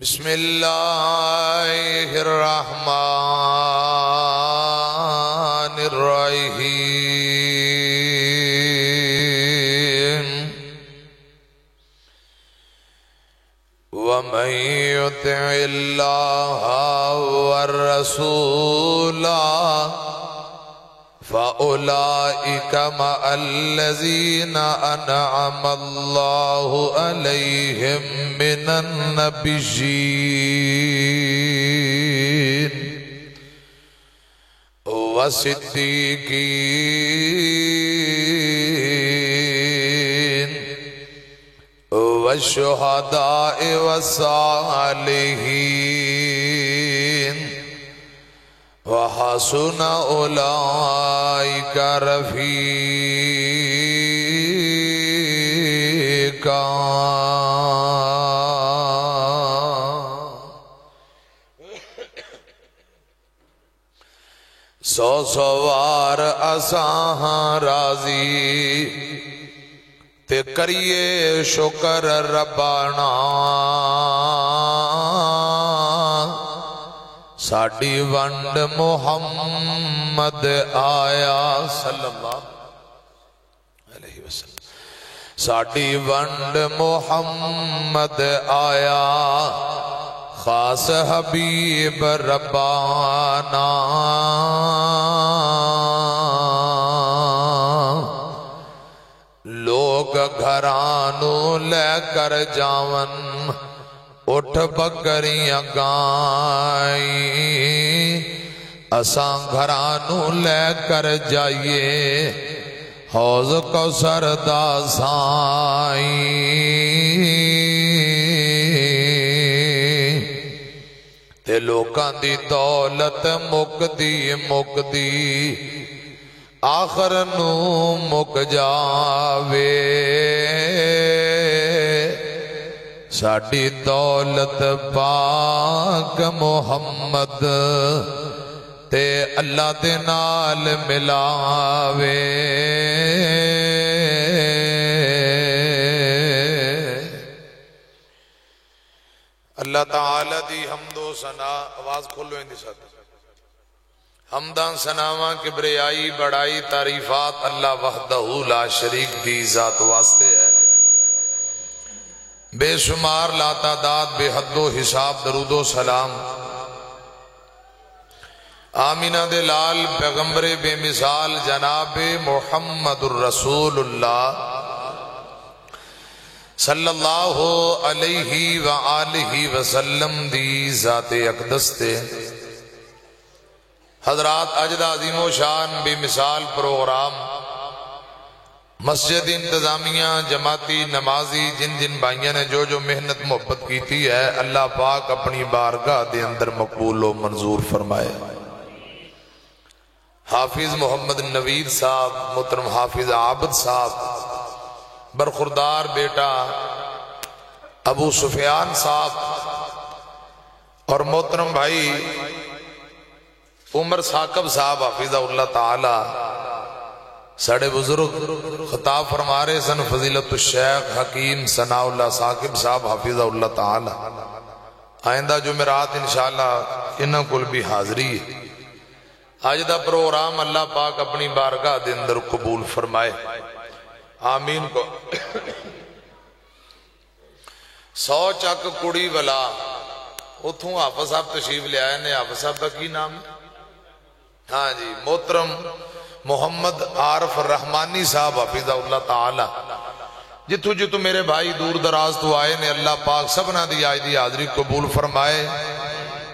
بسم اللہ الرحمن الرحیم ومن یطع اللہ والرسول فأولئك مع الذين أنعم الله عليهم من النبيين والصديقين والشهداء والصالحين وحسن أولئك رفيقا سوار اساں راضی تے کریے شکر ربانا ساڈی ونڈ محمد آیا صلی اللہ علیہ وسلم ساڈی ونڈ محمد آیا خاص حبیب ربانا لوگ گھرانوں لے کر جاون اٹھ بکریاں گائیں اساں گھرانوں لے کر جائیے حوض کوثر دا سائیں تے لوکاں دی دولت مکدی آخر نو مک جاوے ساڈی دولت پاک محمد تے اللہ دے نال ملاوے اللہ تعالی دی حمد و ثنا آواز کھولو اندی ساتھ حمدان ثناواں کبریائی بڑائی تعریفات اللہ وحدہ لا شریک دی ذات واسطے ہے بے شمار لا تعداد بے حد و حساب درود و سلام آمینہ دے لال پیغمبر بے مثال جناب محمد الرسول اللہ صلی اللہ علیہ وآلہ وسلم دی ذات اقدس تے حضرات اجد عظیم و شان بے مثال پروگرام مسجد انتظامیہ جماعتی نمازی جن جن بھائیوں نے جو محنت محبت کی تھی ہے اللہ پاک اپنی بارگاہ دے اندر مقبول و منظور فرمائے حافظ محمد نوید صاحب محترم حافظ عابد صاحب برخوردار بیٹا ابو سفیان صاحب اور محترم بھائی عمر ثاقب صاحب حافظہ اللہ تعالی ساڑھے بزرگ خطاب فرما رہے سن فضیلت الشیخ حکیم ثناء اللہ ثاقب صاحب حافظہ اللہ تعالی آئندہ جمعرات انشاءاللہ انہاں کل بھی حاضری ہے آج دا پروگرام اللہ پاک اپنی بارگاہ دے اندر قبول فرمائے آمین کو 100 چک کڑی والا اتھوں حافظ صاحب تشریف لے آئے نے حافظ صاحب کا کی نام ہے ہاں جی محترم محمد عارف الرحمانی صاحب حفظہ اللہ تعالی جتو میرے بھائی دور دراز تو آئے نے اللہ پاک سبنا دی آئی دی حاضری قبول فرمائے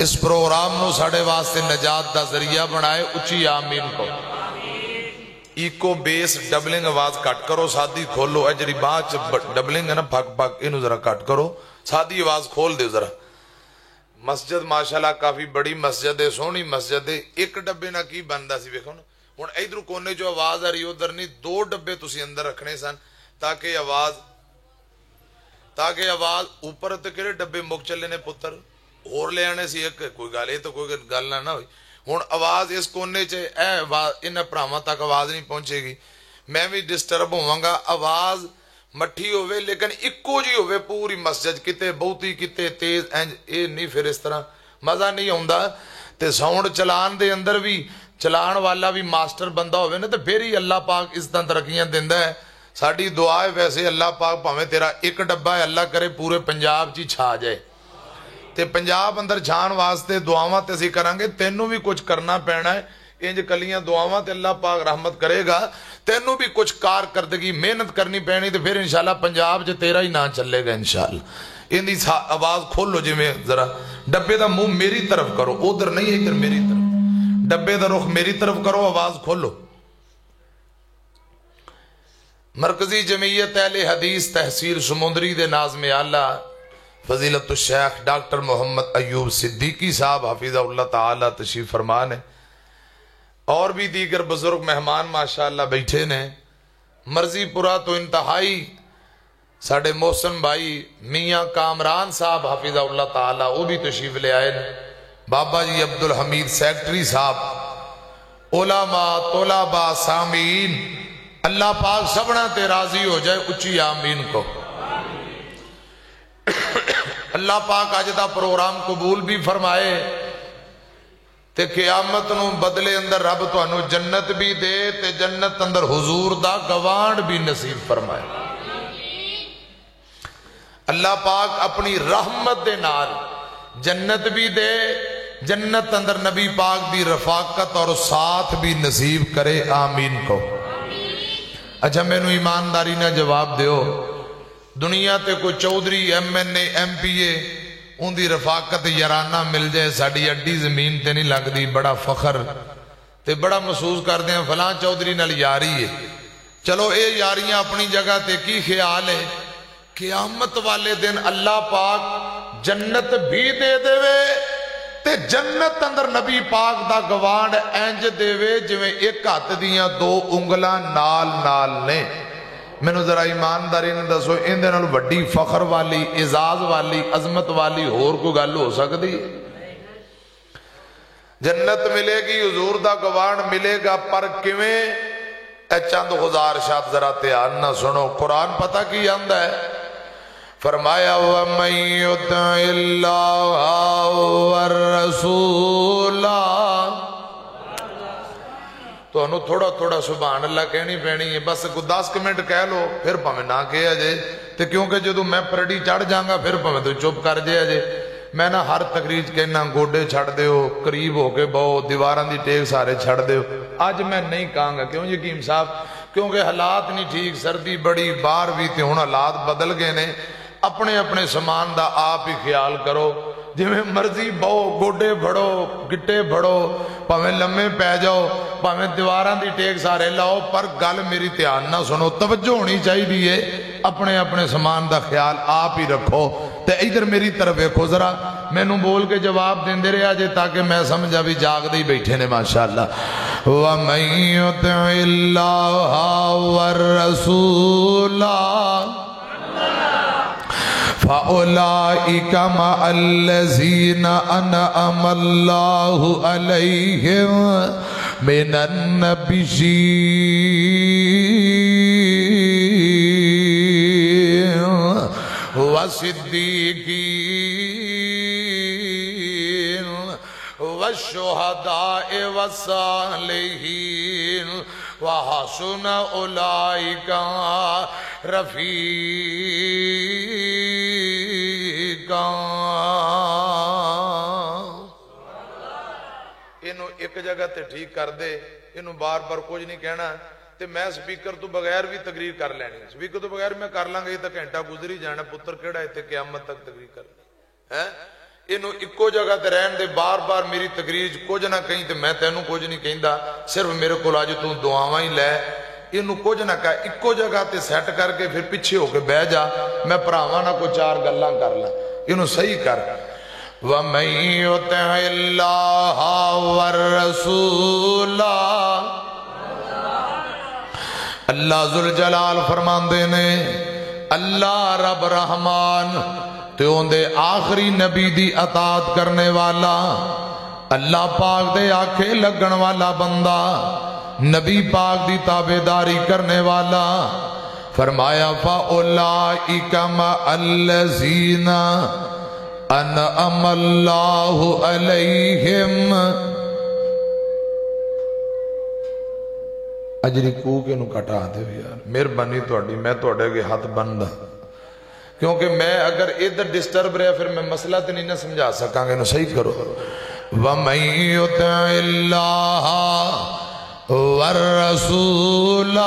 اس پروگرام نو ساڑھے واسطے نجات دا ذریعہ بنائے اچھی آمین کو ایکو بیس ڈبلنگ آواز کٹ کرو سادی کھولو اجری باچ ڈبلنگ ہے نا بھگ بھگ انہوں ذرا کٹ کرو سادی آواز کھول دے ذرا مسجد ماشاءاللہ کافی بڑی مسجد ہے سونی مسجد ہے ایک ڈبے نہ کی بندہ سی بیکھو نا ہن ادھر کونے جو آواز آ رہی ادھر نہیں 2 ڈبے تسی اندر رکھنے سن تاکہ آواز اوپر تے کہڑے ڈبے مک چلے نے پتر اور لے آنے سی ایک کوئی گل یہ تو کوئی گل نہ ہوئی ہن آواز اس کونے چ انہاں بھراواں تک آواز نہیں پہنچے گی میں بھی ڈسٹرب ہوواں گا آواز مٹھی ہوئے لیکن اکو جی ہوئے پوری مسجد، کتے بہتی کتے تیز، اے نہیں، پھر اس طرح مزہ نہیں آتا۔ تے ساؤنڈ چلان دے اندر بھی چلان والا بھی ماسٹر بندہ ہوئے نا تو پھر ہی اللہ پاک اس طرح ترقیاں دیندا ہے۔ ساڑی دعا ہے ویسے اللہ پاک پاویں تیرا ایک ڈبہ ہے اللہ کرے پورے پنجاب جی چھا جائے، تے پنجاب اندر چھان واسطے دعاواں تے اسی کرانگے، تینوں بھی کچھ کرنا پینا ہے، انج کلیاں دعاواں تے اللہ پاک رحمت کرے گا، تینوں بھی کچھ کارکردگی محنت کرنی پینی، تے پھر انشاءاللہ پنجاب جے تیرا ہی نہ چلے گا انشاءاللہ۔ ان دی آواز کھولو جی میں ذرا ڈبے دا منہ میری طرف کرو، ادھر نہیں ادھر میری طرف، ڈبے دا رخ میری طرف کرو، آواز کھولو۔ مرکزی جمعیت اہل حدیث تحصیل سمندری دے ناظم اعلیٰ فضیلت الشیخ ڈاکٹر محمد ایوب صدیقی صاحب حفظہ اللہ تعالی تشریف فرمان ہے، اور بھی دیگر بزرگ مہمان ماشاءاللہ بیٹھے نے۔ مرضی پورا تو انتہائی ساڑھے محسن بھائی میاں کامران صاحب حفظہ اللہ تعالی وہ بھی تشریف لے آئے نے، بابا جی عبدالحمید سیکٹری صاحب، علماء طلباء سامعین، اللہ پاک سبنا تے راضی ہو جائے، اچھی آمین کو۔ اللہ پاک آج دا پروگرام قبول بھی فرمائے تے قیامت نو بدلے اندر رب تو انو جنت بھی دے تے جنت اندر حضور دا گوانڈ بھی نصیب فرمائے۔ اللہ پاک اپنی رحمت دے نال جنت بھی دے، جنت اندر نبی پاک دی رفاقت اور ساتھ بھی نصیب کرے، آمین کو۔ اچھا میں نو ایمانداری نہ جواب دیو، دنیا تے کوئی Chaudhry M N A M P A ان دی رفاقت یارانہ مل جائے ساڑی اڈی زمین تے نہیں لگ دی، بڑا فخر تے بڑا محسوس کر دیں فلاں چودھری نال یاری ہے۔ چلو اے یاریاں اپنی جگہ تے کی خیال ہے، قیامت والے دن اللہ پاک جنت بھی دے دے وے تے جنت اندر نبی پاک دا گوانڈ اینج دے وے جویں ایک ہاتھ دیاں دو انگلاں نال نال نے۔ میں نے ذرا ایمانداری نے دسو ان دے نال وڈی فخر والی اعزاز والی عظمت والی اور کوئی گل ہو سکتی؟ جنت ملے گی، حضور دا گوانڈ ملے گا، پر کیویں؟ اے چند گزارشات ذرا دھیان نہ سنو، قرآن پتہ کی آندا ہے، فرمایا وَمَن يُطِعِ اللَّهَ وَالرَّسُولَ، تو انہوں تھوڑا تھوڑا سبحان اللہ کہنی پینی ہے، بس 10 منٹ کہہ لو پھر پہمیں نہ کہا جائے، تو کیونکہ جدو میں پرڑی چڑھ جاؤں گا پھر پہمیں تو چپ کر جائے۔ میں نہ ہر تقریر کہنا گوڑے چھڑ دے ہو، قریب ہو کے بہو، دیواران دی ٹیک سارے چھڑ دے ہو، آج میں نہیں کہاں گا، کیوں یقین صاحب؟ کیونکہ حالات نہیں ٹھیک، سردی بڑی بار بھی تھی، ہون حالات بدل گئے نے، اپنے اپنے سامان دا آپ ہی خیال کرو، جی میں مرضی بہو، گوڑے بھڑو، گٹے بھڑو، پاویں لمحے پہ جاؤ، پاویں دیواران دی ٹیک سارے لاؤ، پر گل میری دھیان نہ سنو، توجہ ہونی چاہیے، اپنے اپنے سامان دا خیال آپ ہی رکھو، تے ادھر میری طرف دیکھو ذرا، میں نو بول کے جواب دین دے رہے آجے تاکہ میں سمجھا بھی جاگ دے بیٹھے نے ماشاءاللہ۔ وَمَن يُطِعِ اللَّهَ وَالرَّسُولَ فَأُولَئِكَ مَعَ الَّذِينَ أَنْعَمَ اللَّهُ عَلَيْهِمْ مِنَ النَّبِيِّينَ وَالصِّدِّيقِينَ وَالشُّهَدَاءِ وَالصَّالِحِينَ وَحَسُنَ أُولَئِكَ رفیقا۔ انہوں ایک جگہ تے ٹھیک کر دے، انہوں بار بار کچھ نہیں کہنا، تے میں سپیکر تو بغیر بھی تقریر کر لینی، سپیکر تو بغیر میں کر لانگا، یہ تا گھنٹہ گزری جانا، پتر کیڑا ہے تے قیامت تک تقریر کر لیں۔ انہوں ایکو جگہ تے رہن دے، بار بار میری تقریر کچھ نہ کہیں تے میں تینوں کچھ نہیں کہیں دا، صرف میرے کو آج تو دعاواں ہی لے، انہوں کچھ نہ کہا، ایکو جگہ تے سیٹ کر کے پھر پیچھے ہو کے بہ جا، میں پراواں نہ کو 4 گلاں کر لیں، انہوں صحیح کر۔ وَمَن يُطِعِ اللَّهَ وَالرَّسُولَ، اللہ ذوالجلال فرماندے نے، اللہ رب رحمان تے اندے آخری نبی دی اطاعت کرنے والا، اللہ پاک دے آنکھیں لگن والا بندہ، نبی پاک دی تابعداری کرنے والا، فرمایا فَأُولَئِكَ مَعَ الَّذِينَ أَنْعَمَ اللَّهُ عَلَيْهِمْ. اجری کو کے نو کٹا دے یار مہربانی تہاڈی میں تہاڈے اگے ہاتھ بندا کیونکہ میں اگر ادھر ڈسٹرب رہا پھر میں مسئلہ تے نہیں نہ سمجھا سکاں گے. نو صحیح کرو. وَمَن يُطِعِ اللَّهَ وَالرَّسُولَ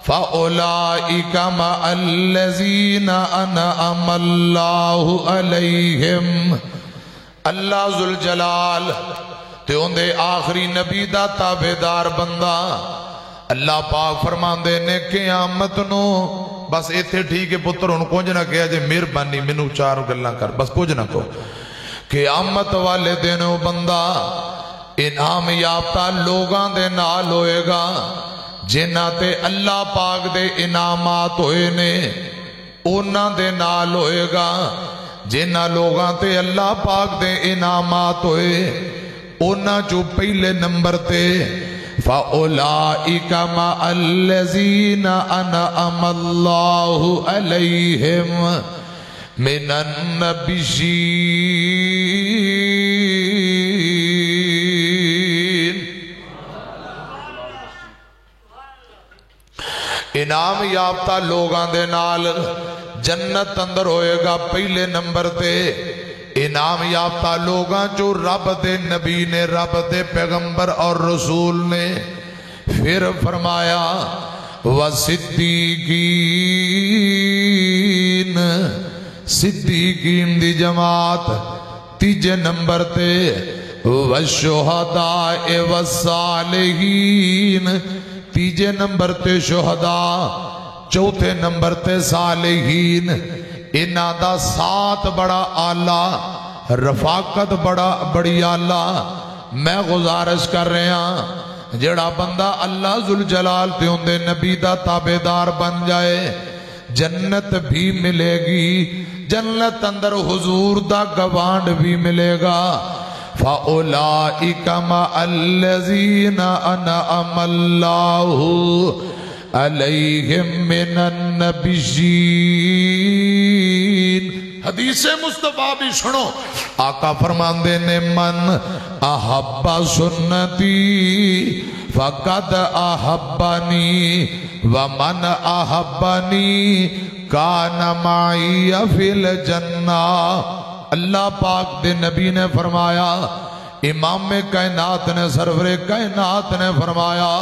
فَأُولَئِكَ مَعَ الَّذِينَ أَنْعَمَ اللَّهُ عَلَيْهِمْ. اللہ ذوالجلال تے اندے آخری نبی دا تابعدار بندہ اللہ پاک فرماندے نے قیامت نو بس ایتھے ٹھیک ہے پتر ان کچھ نہ کہا جے مہربانی مینوں چار گلاں کر بس کچھ نہ کہو. قیامت والے دن وہ بندہ انعام یافتہ لوگاں دے نال ہوئے گا جنہاں تے اللہ پاک دے انعامات ہوئے نے انہاں دے نال ہوئے گا. جنہاں لوگاں تے اللہ پاک دے انعامات ہوئے انہاں جو پہلے نمبر تے فَأُولَئِكَ مَعَ الَّذِينَ أَنْعَمَ اللَّهُ عَلَيْهِمْ مِنَ النَّبِيِّينَ. انعام یافتہ لوگاں دے نال جنت اندر ہوئے گا پہلے نمبر تے. انعام یافتہ لوگاں جو رب دے نبی نے رب دے پیغمبر اور رسول نے. پھر فرمایا وَصِدِّقِينَ صدیقین دی جماعت تیجے نمبر تے. وَالشُّهَدَاءِ وَالصَّالِحِينَ تیجے نمبر تے شہداء چوتھے نمبر تے صالحین. انہاں دا ساتھ بڑا آلہ رفاقت بڑی آلہ. میں گزارش کر رہے ہاں جڑا بندہ اللہ ذوالجلال تے اندے نبی دا تابعدار بن جائے جنت بھی ملے گی. جنت اندر حضور دا گوانڈ بھی ملے گا. فَأُولَئِكَ مَعَ الَّذِينَ أَنْعَمَ اللَّهُ عَلَيْهِمْ مِنَ النَّبِيِّينَ. حدیث مصطفیٰ بھی سنو. آقا فرماندے نے من احب سنتی فقد احبنی ومن احبنی کان معی فی الجنہ. اللہ پاک دے نبی نے فرمایا امام کائنات نے سرور کائنات نے فرمایا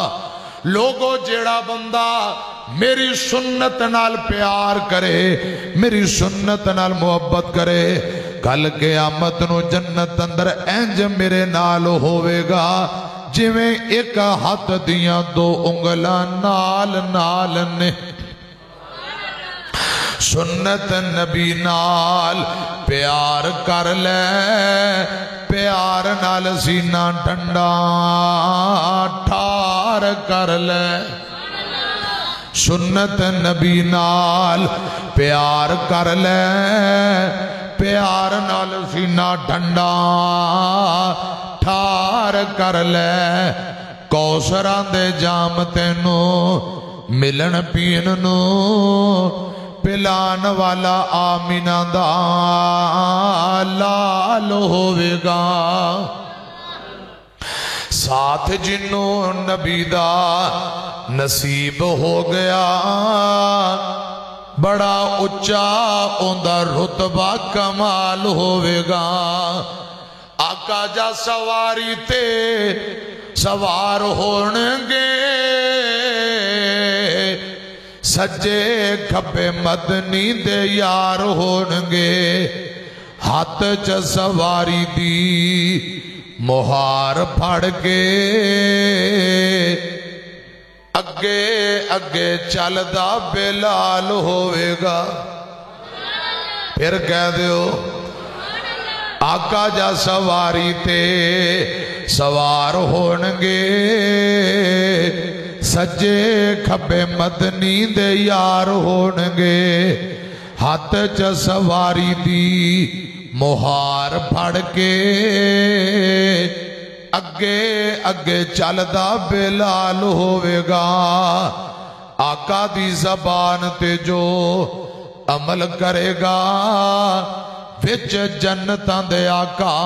لوگو جیڑا بندہ میری سنت نال پیار کرے میری سنت نال محبت کرے کل قیامت نو جنت اندر انج میرے نال ہوئے گا جویں ایک ہاتھ دیاں دو انگلاں نال نال نے. سنت نبی نال پیار کر لے پیار نال سینہ ٹھنڈا ٹھار کر لے. سنت نبی نال پیار کر لے پیار نال سینہ ٹھنڈا ٹھار کر لے. کوثراں دے جام تینو ملن پین نو پلان والا آمینہ دا لال ہوئے گا. ساتھ جنوں نبی دا نصیب ہو گیا بڑا اچا اندہ رتبہ کمال ہوئے گا. آقا جا سواری تے سوار ہونگے سجے کھپے مدنی دے یار ہونگے. ہاتھ چ سواری دی مہار پھڑ کے اگے اگے چل دا بلال ہوئے گا. پھر کہہ دیو آقا جا سواری تے سوار ہونگے سجے کھبے مدنی دے یار ہونگے. ہاتھ چ سواری دی مہار پھڑ کے اگے اگے چل دا بلال ہوئے گا. آقا دی زبان تے جو عمل کرے گا وچ جنتاں دے آقا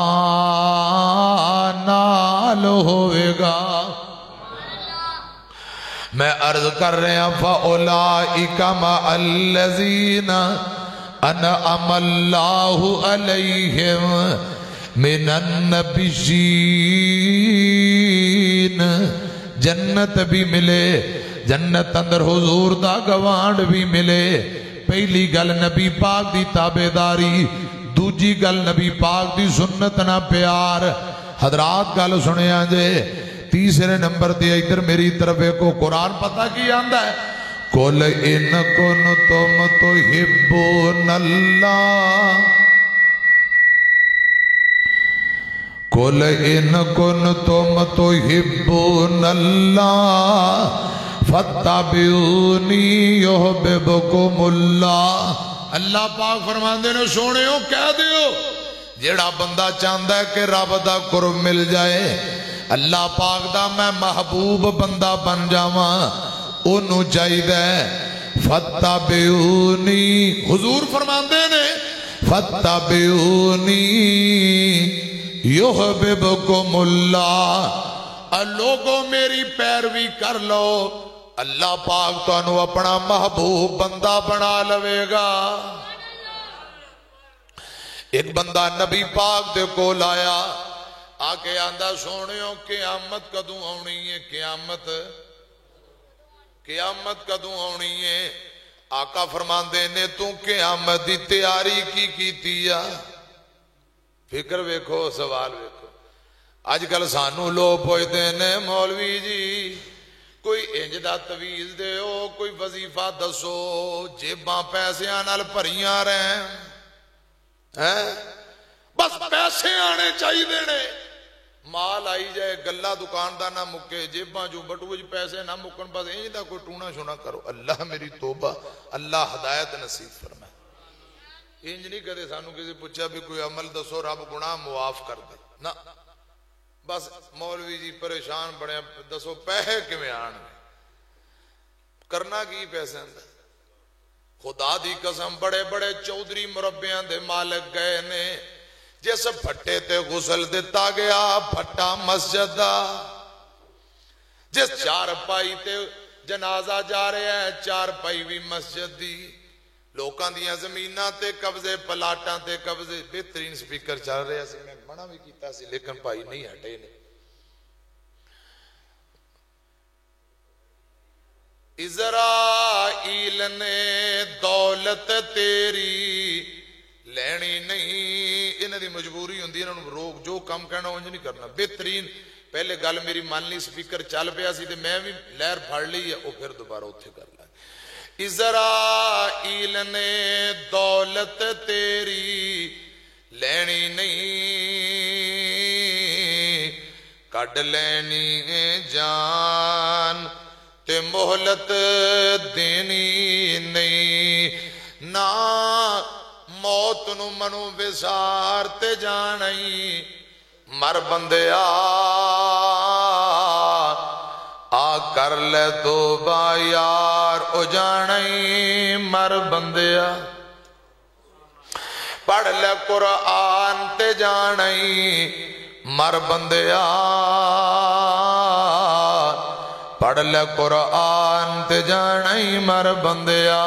نال ہوئے گا. میں عرض کر رہا فَأُولَئِكَ مَعَ الَّذِينَ أَنْعَمَ اللَّهُ عَلَيْهِمْ مِنَ النَّبِيِّينَ. جنت بھی ملے، جنت اندر حضور دا گوانڈ بھی ملے. پہلی گل نبی پاک دی تابعداری، دوجی گل نبی پاک دی سنت نہ پیار. حضرات گل سنے آنجے. تیسرے نمبر دے ادھر میری طرف کو قرآن پتہ کی آندہ ہے قُلْ إِن كُنتُمْ تُحِبُّونَ اللَّهَ قُلْ إِن كُنتُمْ تُحِبُّونَ اللَّهَ فَاتَّبِعُونِي يُحْبِبْكُمُ اللَّهُ. اللہ پاک فرماندے نے سونے ہو کہہ دیو جیڑا بندہ چاہتا ہے کہ رب دا قرب مل جائے، اللہ پاک دا میں محبوب بندہ بن جاواں، انہوں چاہیے فَاتَّبِعُونِي. حضور فرماندے نے فَاتَّبِعُونِي يُحْبِبْكُمُ اللَّهُ. لوگوں میری پیروی کر لو، اللہ پاک تو انہوں اپنا محبوب بندہ بنا لوے گا. ایک بندہ نبی پاک دے کو لایا، آکے آندہ سونیوں قیامت کدوں آنی ہے، قیامت کدوں آنی ہے. آقا فرماندے نے تو قیامت دی تیاری کی تیا. فکر ویکھو، سوال ویکھو. آج کل سانو لو پوچھتے ہیں مولوی جی کوئی انج دا تویز دے ہو، کوئی وظیفہ دسو، جیباں پیسیاں نال بھریاں رہیں، بس پیسے آنے چاہیے دینے، مال آئی جائے، گلہ دکاندار نہ مکے، جیباں جو بٹوے جو پیسے نہ مکن، بس انج دا کوئی ٹونا شونا کرو. اللہ میری توبہ، اللہ ہدایت نصیب فرمائے. انج نہیں کہتے سانو کسی پوچھا بھی کوئی عمل دسو رب گناہ معاف کر دے، نہ بس مولوی جی پریشان بڑے دسو پیسے کیویں آن کرنا کی پیسے اندر. خدا دی قسم بڑے بڑے چودھری مربیاں دے مالک گئے نے، جس پھٹے تے غسل دیتا گیا پھٹا مسجد دا، جس چار پائی تے جنازہ جا رہے ہیں چار پائی بھی مسجد دی. لوکاں دیاں زمیناں تے قبضے، پلاٹاں تے قبضے. بہترین سپیکر چل رہے سی، میں منع بھی کیتا سی لیکن پائی نہیں ہٹے نے. اسرائیل نے دولت تیری لینی نہیں، انہاں دی مجبوری ہوندی، انہاں نوں روک جو کام کہنا انج نہیں کرنا. بہترین پہلے گل میری مان لی، سپیکر چل پیا سی تے میں بھی لہر پھڑ لی ہے، او پھر دوبارہ اوتھے کر لا. اسرائیل نے دولت تیری لینی نہیں، کڈ لینی جان تے مہلت دینی نہیں. نا موت نو منو وسار تے جانی، مر بندیا آ کر لے توبہ یار او جانی. مر بندیا پڑھ لے قرآن تے جانی، مر بندیا پڑھ لے قرآن تے جانی، مر بندیا.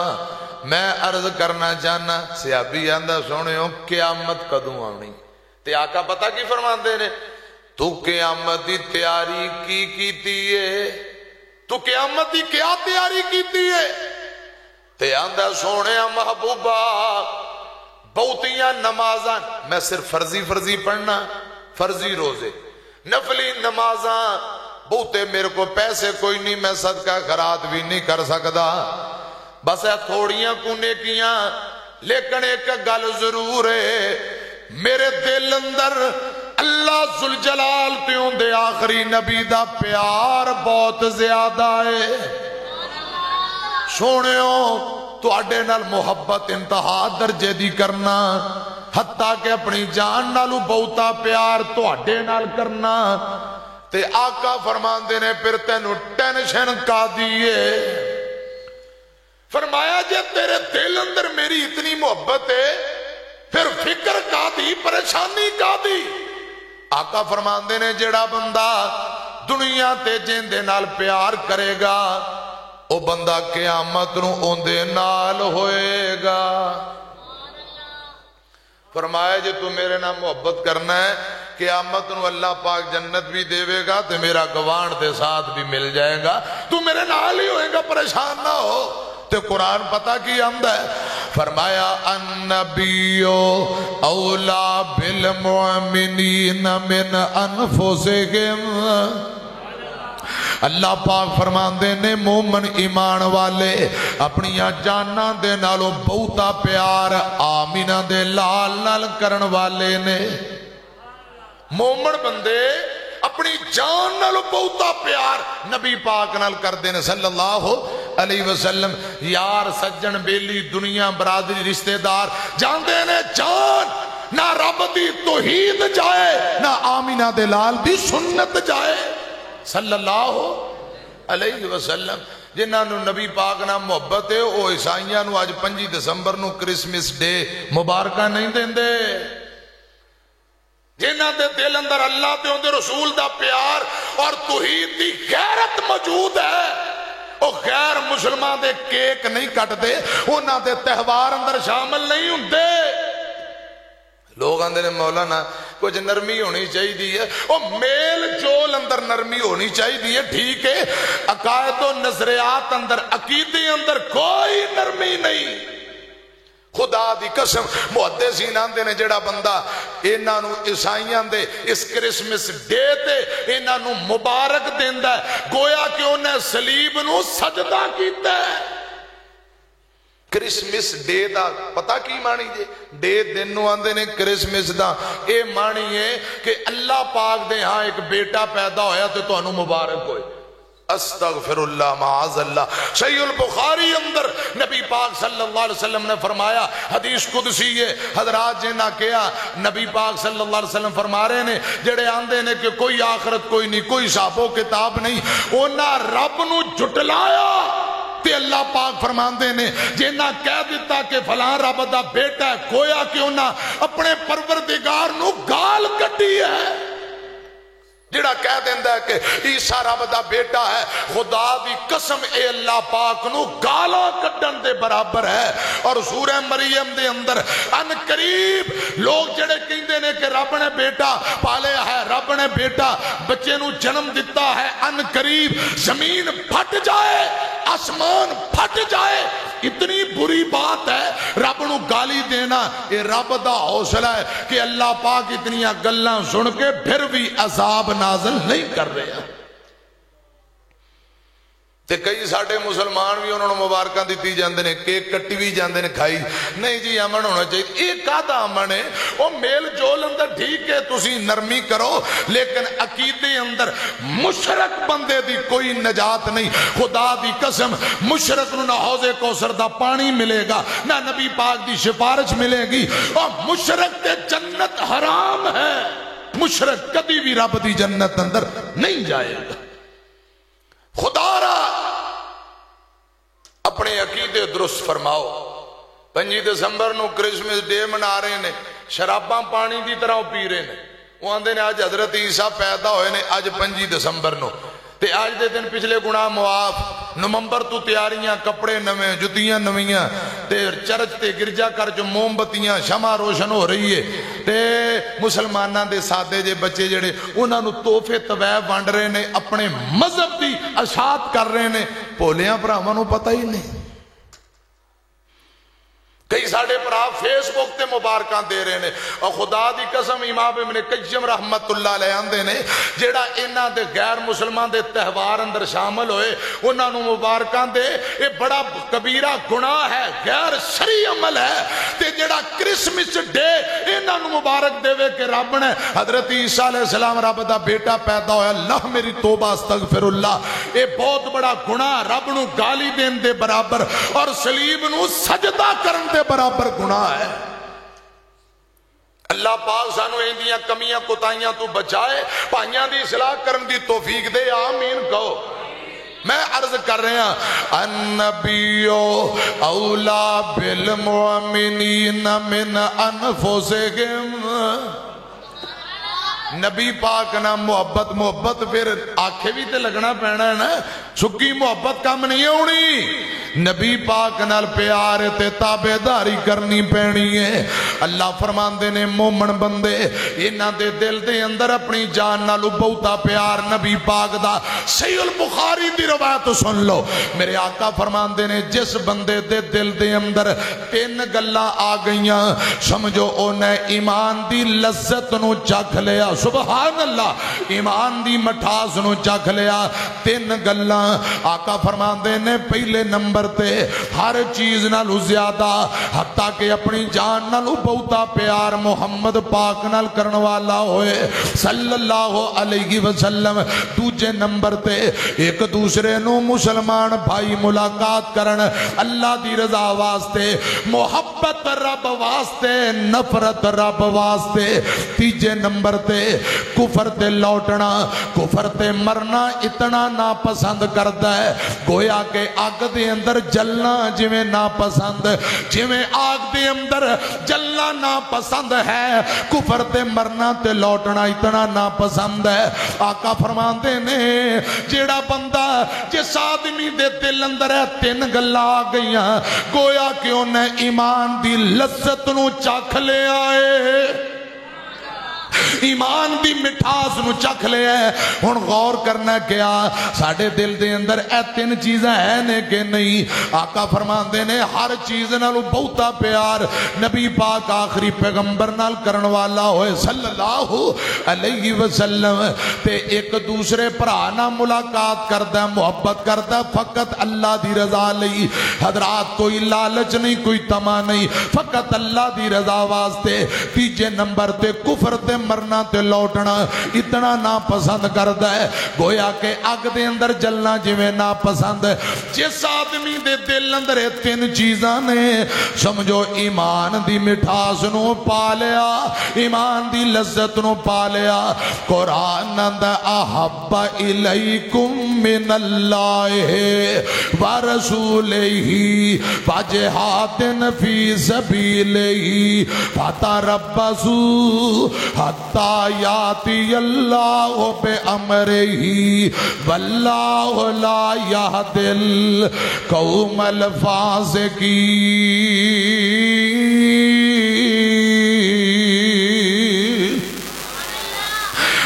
میں عرض کرنا چاہنا صحابی آندہ سونیوں قیامت کدوں آنی. تے آقا پتہ کی فرماندے نے تو قیامت دی تیاری کیتی ہے، تو قیامت دی کیا تیاری کیتی ہے. تے آندہ سونیا محبوبہ بہتیاں نمازاں، میں صرف فرضی پڑھنا، فرضی روزے، نفلی نمازاں بہتے میرے کو پیسے کوئی نہیں، میں صدقہ خیرات بھی نہیں کر سکتا، بس ہے تھوڑیاں کونے کیاں. لیکن ایک گل ضرور ہے میرے دل اندر اللہ ذوالجلال تے دے آخری نبی دا پیار بہت زیادہ ہے. سونیوں تو اڈے نال محبت انتہا درجے دی کرنا، حتیٰ کہ اپنی جان نالو بہتا پیار تو اڈے نال کرنا. تے آقا فرمان دینے پھر تینو ٹینشن کا دیئے. فرمایا جے تیرے دل اندر میری اتنی محبت ہے پھر فکر کا دی پریشانی کا دی؟ آقا فرماندے نے جڑا بندہ دنیا تے جیندے نال پیار کرے گا او بندہ قیامت نو اوندے نال ہوئے گا۔ فرمایا جے تو میرے نام محبت کرنا ہے قیامت نو اللہ پاک جنت بھی دے گا تے میرا گوانڈ دے ساتھ بھی مل جائے گا، تو میرے نال ہی ہوئے گا، پریشان نہ ہو۔ تے قرآن پتہ کی آمد ہے، فرمایا النبی اولا بالمؤمنین من انفسہم۔ اللہ پاک فرماندے نے مومن ایمان والے اپنی جاناں دے نالو بہتا پیار آمینہ دے لال نال کرن والے نے۔ مومن بندے اپنی جان نالو بہتا پیار نبی پاک نال کر دینے صلی اللہ علیہ وسلم۔ یار سجن بیلی دنیا برادری رشتہ دار جان دینے جان نہ رب دی توحید جائے نہ آمینہ دے لال دی سنت جائے صلی اللہ علیہ وسلم۔ جنہاں نو نبی پاک نام محبت ہے او عیسائیاں نو آج 5 دسمبر نو کرسمس ڈے مبارکہ نہیں دیں دے۔ جنہاں دے دل اندر اللہ تے اندر رسول دا پیار اور توحید دی غیرت موجود ہے، او غیر مسلمان دے کیک نہیں کٹ دے، انہاں دے تہوار اندر شامل نہیں ہوندے۔ لوگ اندر مولانا کچھ نرمی ہونی چاہیے دی او میل جول اندر نرمی ہونی چاہیے دی، ٹھیک ہے، عقائد و نظریات اندر عقیدے اندر کوئی نرمی نہیں۔ خدا دی قسم محدثین آندے نے جڑا بندہ انہاں نو عیسائیاں دے اس کرسمس ڈے تے انہاں نو مبارک دیندا ہے گویا کہ انہیں صلیب نو سجدہ کیتا ہے۔ کرسمس ڈے دا پتہ کی معنی جے؟ ڈے دن نو آندے نے کرسمس دا اے معنی ہے کہ اللہ پاک دے ہاں ایک بیٹا پیدا ہویا تو انہوں مبارک ہوئے۔ استغفر اللہ معاذ اللہ۔ صحیح البخاری اندر نبی پاک صلی اللہ علیہ وسلم نے فرمایا، حدیث قدسی ہے، حضرات جنہ کیا نبی پاک صلی اللہ علیہ وسلم فرما رہے نے جڑے آندے نے کہ کوئی آخرت کوئی نہیں، کوئی حساب و کتاب نہیں، انہاں رب نو جھٹلایا تے اللہ پاک فرماندے نے جنہ کہہ دیتا کہ فلاں رب دا بیٹا ہے گویا کہ انہاں اپنے پروردگار نو گال کٹی ہے۔ جڑا کہہ دیندہ ہے کہ عیسیٰ رب دا بیٹا ہے، خدا دی قسم اے اللہ پاک نو گالا کٹن دے برابر ہے۔ اور سورہ مریم دے اندر ان قریب لوگ جڑے کہندے نے کہ رب نے بیٹا پالے ہے، رب نے بیٹا بچے نو جنم دیتا ہے، ان قریب زمین پھٹ جائے، آسمان پھٹ جائے، اتنی بری بات ہے رب نو گالی دینا۔ اے رب دا حوصلہ ہے کہ اللہ پاک اتنی گلاں سن کے پھر بھی عذاب نازل نہیں کر رہے ہیں۔ تے کئی ساڑھے مسلمان بھی انہوں نے مبارکہ دیتی جاندے نے، کیک کٹی بھی جاندے نے کھائی نہیں جی امن ہونا چاہیے۔ ایک آدھا امن ہے وہ میل جول اندر ٹھیک ہے تسی نرمی کرو، لیکن عقیدے اندر مشرک بندے دی کوئی نجات نہیں۔ خدا دی قسم مشرک نو نہ حوض کوثر دا پانی ملے گا نہ نبی پاک دی سفارش ملے گی، اور مشرک تے جنت حرام ہے۔ مشرک کدی بھی رب دی جنت اندر نہیں جائے گا۔ خدا را اپنے عقیدے درست فرماؤ۔ 5 دسمبر نو کرسمس ڈے منا رہے نے، شراباں پانی دی طرح پی رہے نے، وہ آندے نے آج حضرت عیسیٰ پیدا ہوئے نے آج 5 دسمبر نو، تے آج دے دن پچھلے گناہ معاف، نومبر تو تیاریاں کپڑے نویں جتیاں نویاں، تے چرچ تے گرجا کر جو موم بتیاں شمع روشن ہو رہی ہے، تے مسلمانہ دے سادے جے بچے جڑے انہاں نو تحفے طویب وانڈ رہے نے، اپنے مذہب دی اشاعت کر رہے نے، پولیاں بھراواں نو پتہ ہی نہیں۔ کئی ساڑھے پرا فیس بک تے مبارکاں دے رہے نے، اور خدا دی قسم امام ابن قیم رحمت اللہ علیہ آندے نے جیڑا انہاں دے غیر مسلمان دے تہوار اندر شامل ہوئے انہاں نو مبارکاں دے، یہ بڑا کبیرہ گناہ ہے، غیر شرعی عمل ہے۔ تے جیڑا کرسمس ڈے انہاں نو مبارک دے وے کہ رب نے حضرت عیسیٰ علیہ السلام رب دا بیٹا پیدا ہویا، اللہ میری توبہ استغفر اللہ، یہ بہت بڑا گناہ، رب نو گالی دین دے برابر اور صلیب نو سجدہ کرن دے برابر گناہ ہے۔ اللہ پاک سانو ایندیاں کمیاں کوتاہیاں تو بچائے، پائیاں دی اصلاح کرن دی توفیق دے، آمین کہو۔ میں عرض کر رہا النبیو اولا بالمؤمنین من انفسہم، نبی پاک نہ محبت پھر آنکھیں بھی تے لگنا پینا ہے نا، سکی محبت کم نہیں ہونی، نبی پاک نال پیار تے تابعداری کرنی پینی ہے۔ اللہ فرماندے نے مومن بندے انہاں دے دل دے اندر اپنی جان نالو بہتا پیار نبی پاک دا۔ صحیح البخاری دی روایت سن لو، میرے آقا فرماندے نے جس بندے دے دل دے اندر تین گلاں آ گئیاں سمجھو اونے ایمان دی لذت نو چکھ لیا، سبحان اللہ، ایمان دی مٹھاس نو چکھ لیا۔ تین گلاں آقا فرماندے نے پہلے نمبر تے ہر چیز نالو زیادہ حتیٰ کہ اپنی جان نالو بہتا پیار محمد پاک نال کرن والا ہوئے صلی اللہ علیہ وسلم۔ دوجے نمبر تے ایک دوسرے نو مسلمان بھائی ملاقات کرن اللہ دی رضا واسطے، محبت رب واسطے، نفرت رب واسطے۔ تیجے نمبر تے کفر تے لوٹنا، کفر تے مرنا اتنا ناپسند کرتا ہے گویا کہ آگ دے اندر جلنا جویں ناپسند، جویں آگ دے اندر جلنا ناپسند ہے، کفر تے مرنا تے لوٹنا اتنا ناپسند ہے۔ آقا فرماندے نے جیڑا بندہ جس آدمی دے دل اندر ہے تین گلاں آ گئیاں گویا کہ انہیں ایمان دی لذت نو چکھ لے آئے، ایمان دی مٹھاس نو چکھ لے ہے۔ ہن غور کرنا کیا ساڑھے دل دے اندر اے تین چیزیں ہیں نے کہ نہیں؟ آقا فرماندے نے ہر چیز نالو بہتا پیار نبی پاک آخری پیغمبر نال کرن والا ہوئے صلی اللہ علیہ وسلم، تے ایک دوسرے پرانا ملاقات کردہ محبت کردہ فقط اللہ دی رضا لئی، حضرات کوئی لالچ نہیں کوئی تما نہیں، فقط اللہ دی رضا واسطے۔ تیجے نمبر تے کفر تے مرنا تے لوٹنا اتنا ناپسند کردا ہے گویا کہ اگ دے اندر جلنا جویں ناپسند ہے۔ جس آدمی دے دل اندر تین چیزاں نے سمجھو ایمان دی مٹھاس نو پا لیا، ایمان دی لذت نو پا لیا۔ قرآن دا احب الیکم من اللہ ورسولہ وجہاد فی سبیلہ فتربصوا حتی یاتی اللہ بامرہ واللہ لا یہدی القوم الفاسقین۔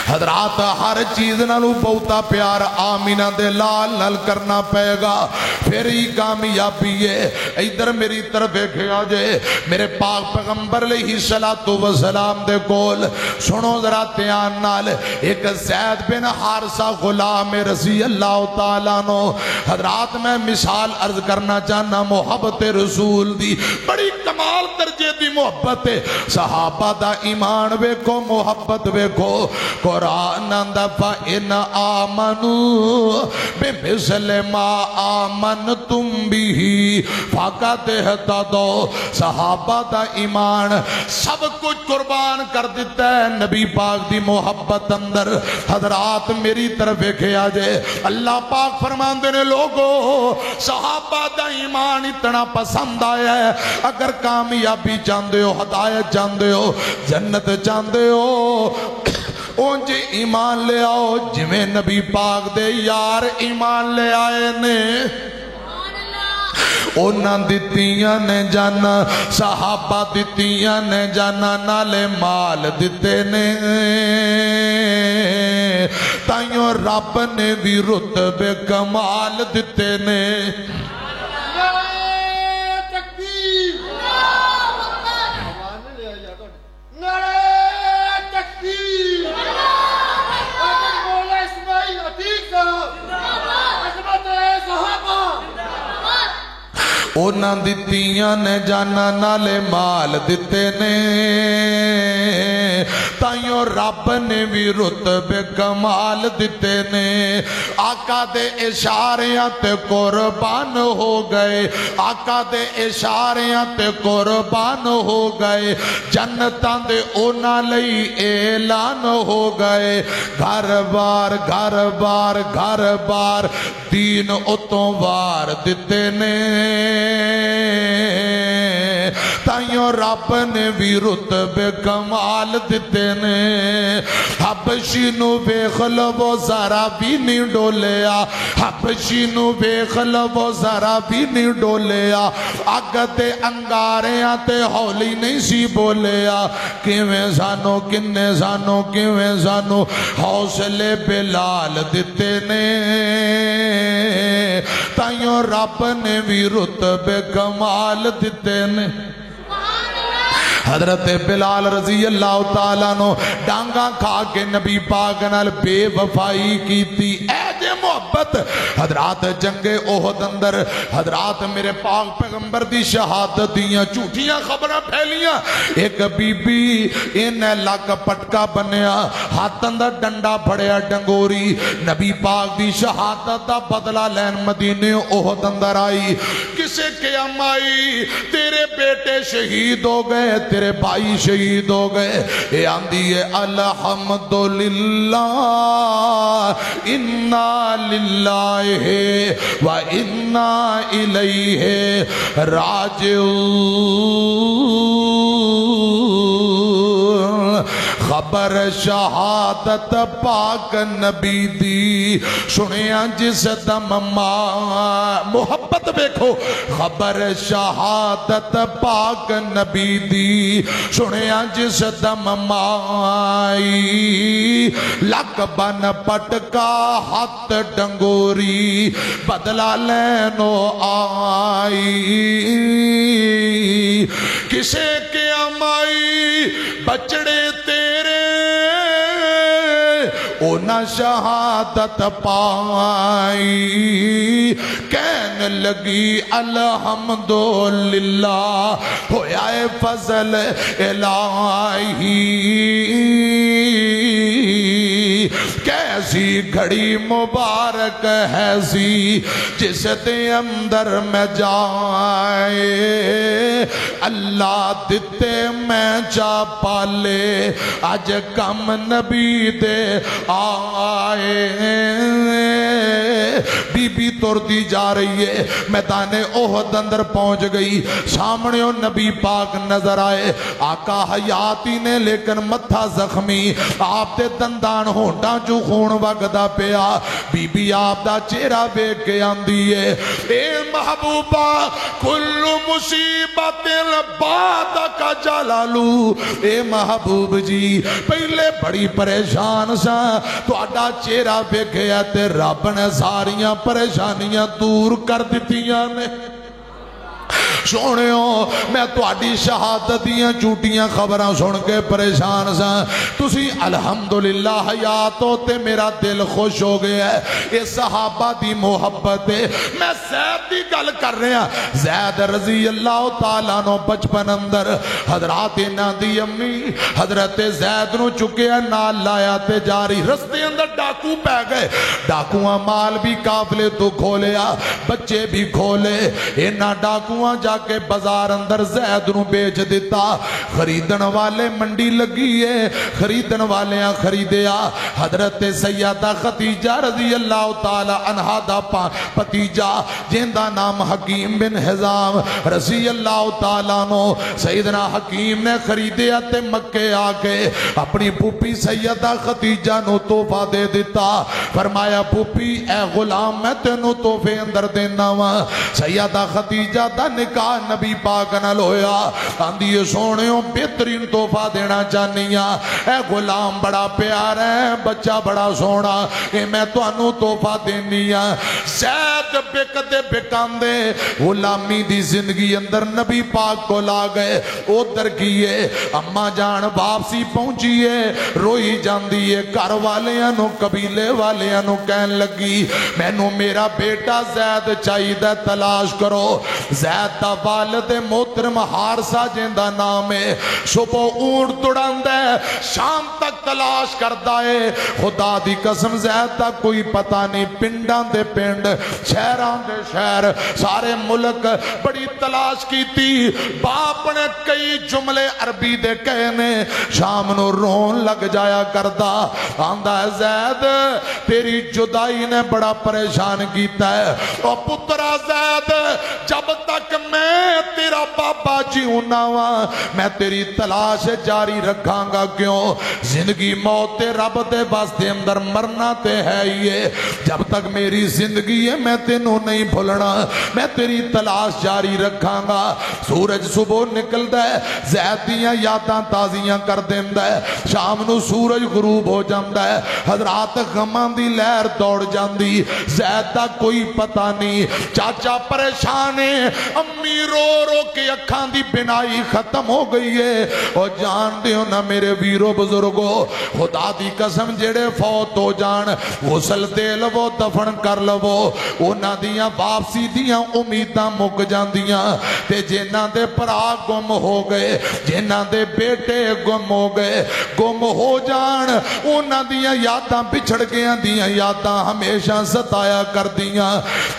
حضرات ہر چیز نالو بہتا پیار آمینہ دے لال نال کرنا پے گا پھر ہی کامیابی ہے۔ ادھر میری طرف دیکھا جائے میرے پاک پیغمبر علیہ السلام دے کول سنو ذرا دھیان نال، ایک زید بن حارثہ غلام رضی اللہ تعالیٰ نو۔ حضرات میں مثال عرض کرنا چاہنا محبت رسول دی، بڑی کمال درجے دی محبت ہے۔ صحابہ دا ایمان ویکھو محبت ویکھو۔ قرآن اندہ فَإِنْ آمَنُوا بِمِثْلِ مَا آمَنْتُمْ بِهِ فَقَدْ اهْتَدَوْا۔ صحابہ دا ایمان سب کچھ قربان کر دیتا ہے نبی پاک دی محبت اندر۔ حضرات میری طرف کیا جائے اللہ پاک فرماندے نے لوگو صحابہ دا ایمان اتنا پسند آیا ہے، اگر کامیابی چاندے ہو، ہدایت چاندے ہو، جنت چاندے ہو، اونجے ایمان لے آؤ جویں نبی پاک دے یار ایمان لے آئے نے۔ اونا دتیاں نے جانا، صحابہ دتیاں نے جانا، نالے مال دتے نے، تائیوں رب نے بھی رتبے کمال دتے نے۔ اونا دتیاں نے جانا نالے مال دتے نے، تائیوں رب نے بھی رتبے کمال دیتے نے آقا دے اشاریاں تے قربان ہو گئے آقا دے اشاریاں تے قربان ہو گئے جنتاں دے اونا لئی اعلان ہو گئے گھر بار گھر بار گھر بار دین اتوں وار دیتے نے تائیوں رب نے بھی رتبے کمال دیتے نے حبشی نو ویکھ لو ذرا بھی نہیں ڈولیا حبشی نو ویکھ لو ذرا بھی نہیں ڈولیا اگ تے انگاریاں تے ہولی نہیں سی بولیا کیویں سانو کنے سانو کیویں سانو حوصلے بلال دیتے نے تائیوں رب نے بھی رتبے کمال دیتے نے حضرت بلال رضی اللہ تعالیٰ نو ڈانگا کھا کے نبی پاک نال بے وفائی کی تھی اے دے محبت حضرات جنگ احد اندر حضرات میرے پاک پیغمبر دی شہادت دیاں جھوٹیاں خبریں پھیلیاں ایک بی بی انہیں لگ پٹکا بنیا ہاتھ اندر ڈنڈا پھڑیا ڈنگوری نبی پاک دی شہادت دا بدلہ لین مدینے احد اندر آئی کسے کہ امائی تیرے بیٹے شہید ہو گئے تیرے بھائی شہید ہو گئے اے آندھی ہے الحمدللہ انا للہ و انا الیہ راجعون خبر شہادت پاک نبی دی سنیا جس دم محبت بیکھو خبر شہادت پاک نبی دی سنیا جس دم مائی لک بن پٹکا ہاتھ ڈنگوری بدلا لینو آئی کسے کے امائی بچڑے تیرے اونا شہادت پائی کہنے لگی الحمدللہ ہویا اے فضل الہی کیسی گھڑی مبارک ہے سی جس دے اندر میں جائے اللہ دیتے میں جا پالے آج کم نبی دے آئے بی بی توڑ دی جا رہی ہے میدان احد اندر پہنچ گئی سامنے نبی پاک نظر آئے آقا حیاتی نے لیکن متھا زخمی آپ دے دندان ہونٹا جو خون وگدہ پیا بی بی آپ دا چہرہ بیک کے آندی ہے اے محبوبہ کل مصیبت بعد کا جلالو اے محبوب جی پہلے بڑی پریشان سا تو آڈا چہرہ بیک گیا تے رب نے ساریاں پریشانیاں دور کر دیتیاں نے سونےو میں تو آڈی شہادت دیاں جھوٹیاں خبریں سن کے پریشان سا تسی الحمدللہ حیات ہوتے میرا دل خوش ہو گیا ہے یہ صحابہ دی محبت ہے میں زید دی گل کر رہے ہیں زید رضی اللہ تعالیٰ نو بچپن اندر حضرات نادی امی حضرت زید نو چکے ہیں نال لایا تے جاری رستے اندر ڈاکو پہ گئے ڈاکواں مال بھی قافلے تو کھولیا بچے بھی کھولے انہاں ڈاکواں جا کے بازار اندر زید نو بیچ دیتا خریدن والے منڈی لگی ہے خریدن والے خریدیا حضرت سیدہ خدیجہ رضی اللہ تعالی عنہا دا پتیجہ جن دا نام حکیم بن حزام رضی اللہ تعالیٰ نو سیدنا حکیم نے خریدیا تے مکے آگے اپنی پوپی سیدہ خدیجہ نو توفہ دے دیتا فرمایا پوپی اے غلام میں تینو توفے اندر دینا وا سیدہ خدیجہ دا نکاح نبی پاک نال ہویا آندھی سونےوں بہترین توفہ دینا چاہنیاں اے غلام بڑا پیار ہے بچہ بڑا سونا اے میں تو انو توفہ دینیاں زید بکتے بکاندے غلامی دی زندگی اندر نبی پاک کو لا گئے ادھر کیے اماں جان واپسی پہنچیے روئی جاندی ہے گھر والیاں نو قبیلے والیاں نو کہن لگی میں نو میرا بیٹا زید چاہیدہ تلاش کرو زید دا والد محترم حارثہ جندہ نام ہے صبح اونٹ توڑاندہ ہے شام تک تلاش کردا ہے خدا دی قسم زید دا کوئی پتہ نہیں پنڈاں دے پنڈ شہراں دے شہر سارے ملک بڑی تلاش کی تھی باپ نے کئی جملے عربی دے کہنے شام نو رون لگ جایا کردا آندا ہے زید تیری جدائی نے بڑا پریشان کیتا ہے اور پترا زید جب تک میں تیرا بابا جیونا ہوا میں تیری تلاش جاری رکھاں گا کیوں زندگی موت رب دے بس دے اندر مرنا تے ہے یہ جب تک میری زندگی ہے میں تینوں نہیں بھولنا میں تیری تلاش جاری رکھاں گا سورج صبح نکل دے زید دیاں یاداں تازیاں کر دیندہ ہے شام نو سورج غروب ہو جاندہ ہے حضرات غمان دی لہر دوڑ جاندی زید دا کوئی پتہ نہیں چاچا پریشان ہے امی رو رو کے اکھاں دی بنائی ختم ہو گئی ہے اور جان دیو نا میرے ویرو بزرگو خدا دی قسم جڑے فوت ہو جان غسل دے لو دفن کر لو اونا دیاں واپسی دیاں امیداں مک جاندیاں تے جنہ دے پرا گم ہو گئے جنہ دے بیٹے گم ہو گئے گم ہو جان اونا دیاں یاداں بچھڑ گیا دیاں یاداں ہمیشہ ستایا کر دیاں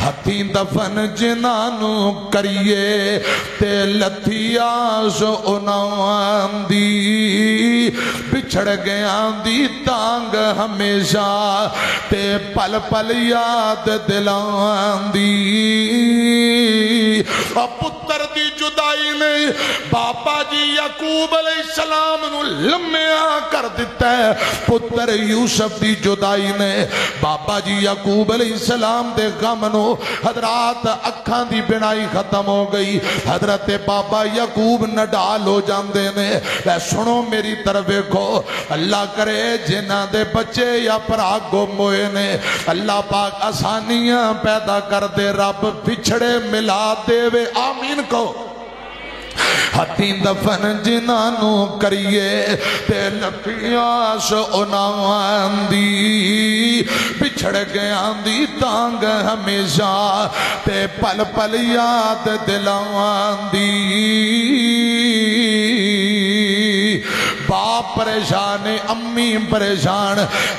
ہتھی دفن جنانو کریے تے لتھی آس انام دی بچھڑ گیا دی تانگ ہمیشہ تے پل پل یاد دلان دی اور پتر دی جدائی نے باپا جی یعقوب علیہ السلام نو لمیا کر دیتا ہے پتر یوسف دی جدائی نے باپا جی یعقوب علیہ السلام دے غم نو حضرات اکھاں دی بنائی ختم ہو گئی حضرت بابا یعقوب نڈال ہو جاندے نے لے سنو میری طرف کو اللہ کرے جنہ دے بچے یا پراغ گم ہوئے نے اللہ پاک آسانیاں پیدا کر دے رب بچھڑے ملا دے وے آمین کو ہتھی دفن جنانو کریے تے لکھیاس انام دی بچھڑ گیا دی تانگ ہمیشہ تے پل پل یاد دلان دی باپ پریشان امی پریشان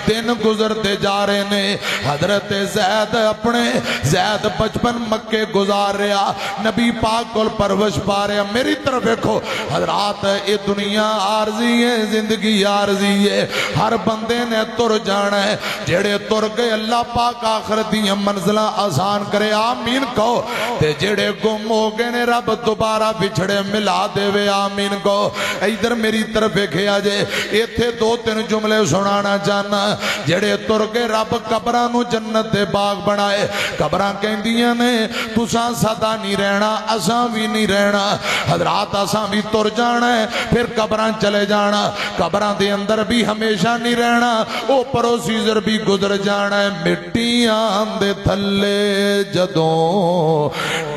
دن گزرتے جا رہے نے حضرت زید اپنے زید بچپن مکے گزار رہا نبی پاک کل پروش پا رہا میری طرف دیکھو حضرات یہ دنیا عارضی ہے زندگی عارضی ہے ہر بندے نے تر جانا ہے جڑے تر گئے اللہ پاک آخرت دیاں منزلہ آسان کرے آمین کہو تے جڑے گم ہو گئے نے رب دوبارہ بچھڑے ملا دے وے آمین کہو ادھر میری طرف دیکھے آجے ایتھے دو تین جملے سنانا چاہنا جڑے تر گئے رب قبرانو جنت دے باغ بنائے قبران کہیں دیاں نے تساں صدا نہیں رہنا اساں بھی نہیں رہنا حضرات اساں بھی تر جانا ہے پھر قبران چلے جانا قبران دے اندر بھی ہمیشہ نہیں رہنا اوپر و سیزر بھی گزر جانا ہے مٹیاں دے تھلے جدوں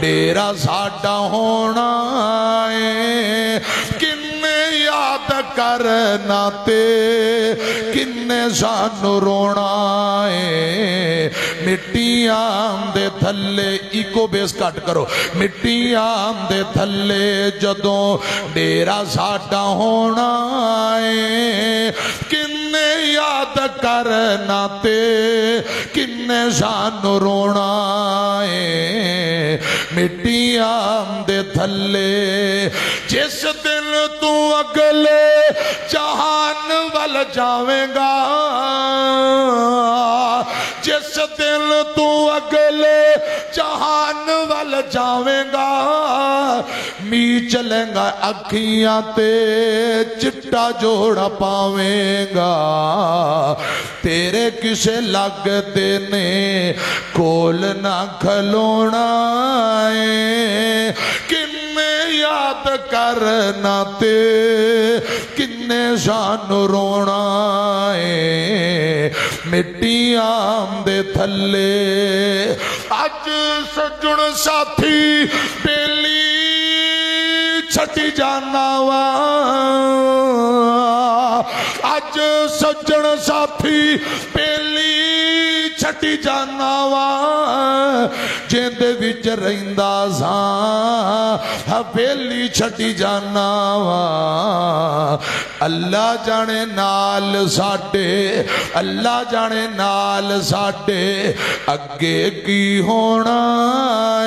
ڈیرا ساڈا ہونا ہے کنے یاد کرنا تے کنے سانو رونا ہے مٹیاں دے تھلے ایکو بیس کٹ کرو مٹیاں دے تھلے جدوں ڈیرا ساڈا ہونا ہے کنے یاد کرنا تے کنے سانو رونا ہے مٹیاں دے تھلے جس دن تو اگلے جہان وال جاویں گا جس دن تو اگلے جہان وال جاویں گا می چلیں گا اکھیاں تے چٹا جوڑا پاویں گا تیرے کسے لگ دینے کول نہ کھلونا ہے کنے یاد کرنا تے کنے شان رونا ہے مٹیاں دے تھلے اج سجن ساتھی پیلی چھٹی جانا وا اج سجن ساتھی پیلی ਛੱਡੀ ਜਾਨਾ ਵਾ ਜਿੰਦੇ ਵਿੱਚ ਰਹਿੰਦਾ ਸਾਂ ਹਵੇਲੀ ਛੱਡੀ ਜਾਨਾ ਵਾ ਅੱਲਾ ਜਾਣੇ ਨਾਲ ਸਾਡੇ ਅੱਲਾ ਜਾਣੇ ਨਾਲ ਸਾਡੇ ਅੱਗੇ ਕੀ ਹੋਣਾ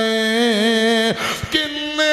ਏ ਕਿੰਨੇ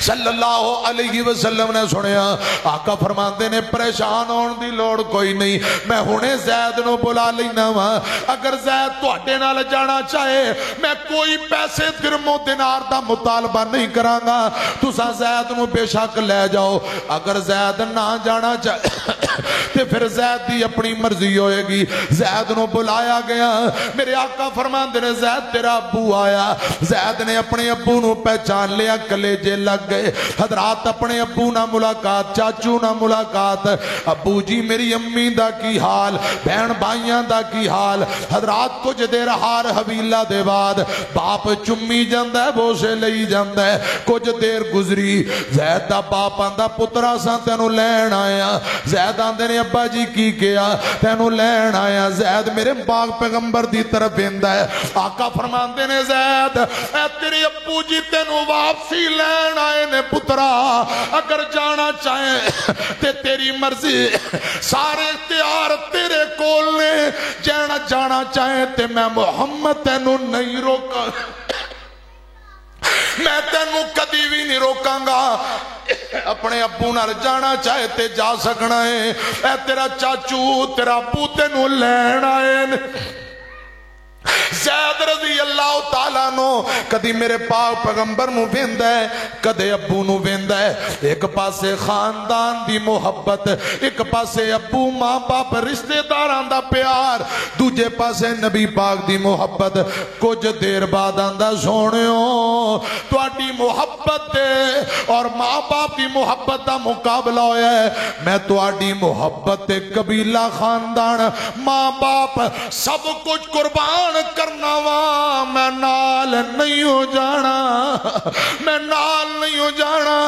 صلی اللہ علیہ وسلم نے سنیا آقا فرماندے نے پریشان ہون دی لوڑ کوئی نہیں میں ہنے زید نو بلا لینا وا اگر زید تواڈے نال جانا چاہے میں کوئی پیسے درم و دینار دا مطالبہ نہیں کراں گا تساں زید نو بے شک لے جاؤ اگر زید نہ جانا چاہے تے پھر زید دی اپنی مرضی ہوئے گی زید نو بلایا گیا میرے آقا فرماندے نے زید تیرا ابو آیا زید نے اپنے ابو نو پہچان لیا کلیجے لگ گئے حضرات اپنے ابو نہ ملاقات چاچو نہ ملاقات ابو جی میری امی دا کی حال بہن بھائیاں دا کی حال حضرات کچھ دیر ہار حویلہ دے بعد باپ چمی جاندہ ہے بوسے لئی جاندہ ہے کچھ دیر گزری زید دا باپ آندہ پترا سا تینو لین آیا زید آندے نے ابا جی کی کیا تینو لین آیا زید میرے پاک پیغمبر دی طرف اندہ ہے آقا فرماندے نے زید اے تیرے ابو جی تینو واپسی لین آئے نے پترا اگر جانا چاہیں تے تیری مرضی سارے اختیار تیرے کول نے جانا چاہیں تے میں محمد تینو نہیں روکا میں تینو کدی بھی نہیں روکاں گا اپنے ابو نال جانا چاہے تے جا سکنا ہے اے تیرا چاچو تیرا ابو تینو لین آئے زید رضی اللہ تعالیٰ نو کدی میرے پاک پیغمبر نو ویندا ہے کدے ابو نو ویندا ہے ایک پاسے خاندان دی محبت ایک پاسے ابو ماں باپ رشتہ داران دا پیار دوجے پاسے نبی پاک دی محبت کچھ دیر بعد آندا سونیو تواڈی محبت دے اور ماں باپ دی محبت دا مقابلہ ہویا ہے میں تواڈی محبت قبیلہ خاندان ماں باپ سب کچھ قربان کرنا وا میں نال نہیں ہو جانا میں نال نہیں ہو جانا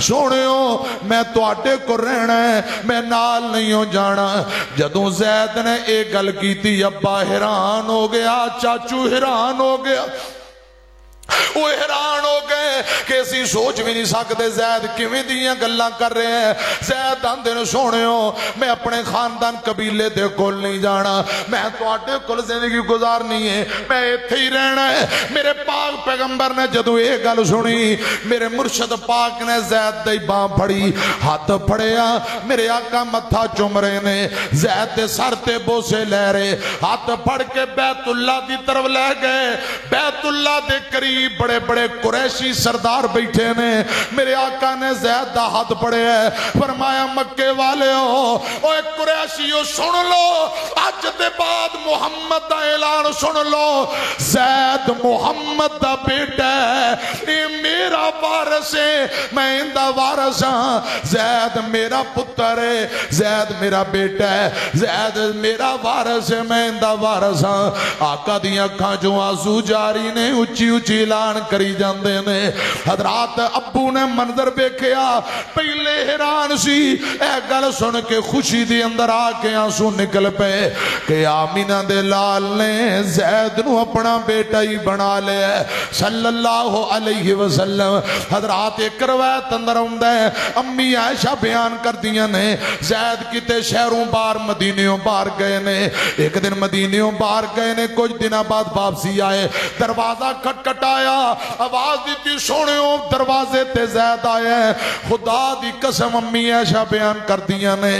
سونیو میں تواڈے کو رہنا ہے میں نال نہیں ہو جانا جدوں زید نے ایک گل کیتی ابا حیران ہو گیا چاچو حیران ہو گیا وہ حیران ہو گئے کہ اسی سوچ بھی نہیں سکتے زید کیویں دیاں گلاں کر رہے ہیں زید آندے نے سونیو میں اپنے خاندان قبیلے دے کول نہیں جانا میں تواڈے کول زندگی گزارنی ہے میں ایتھے ہی رہنا ہے میرے پاک پیغمبر نے جدوں یہ گل سنی میرے مرشد پاک نے زید دی باں پھڑی ہاتھ پھڑیا میرے آقا متھا چوم رہے نے زید دے سر تے بوسے لے رہے ہاتھ پھڑ کے بیت اللہ دی طرف لے گئے بیت اللہ دے قریب بڑے بڑے قریشی سردار بیٹھے نے میرے آقا نے زید دا ہاتھ پڑے ہے فرمایا مکے والے ہو اوے قریشیو سن لو آج دے بعد محمد دا اعلان سن لو زید محمد دا بیٹا ہے اے میرا وارث ہے میں ان دا وارث ہاں زید میرا پتر ہے زید میرا بیٹا ہے زید میرا وارث ہے میں ان دا وارث ہاں آقا دی اکھاں جو آنسو جاری نے اچھی اچھی اعلان کری جاندے نے حضرات ابو نے منظر بیکھیا پہلے حیران سی اے گل سن کے خوشی دی اندر آ کے آنسو نکل پے کہ آمینہ دے لال نے زید نو اپنا بیٹا ہی بنا لے صلی اللہ علیہ وسلم حضرات ایک روایت اندر ہوندہ ہے امی عائشہ بیان کر دیا نے زید کتے شہروں بار مدینیوں بار گئے نے ایک دن مدینیوں بار گئے نے کچھ دنہ بعد واپسی آئے دروازہ کھٹ کھٹایا آواز دیتی سونیوں دروازے تے زید آئے خدا دی قسم امی عائشہ بیان کر دیا نے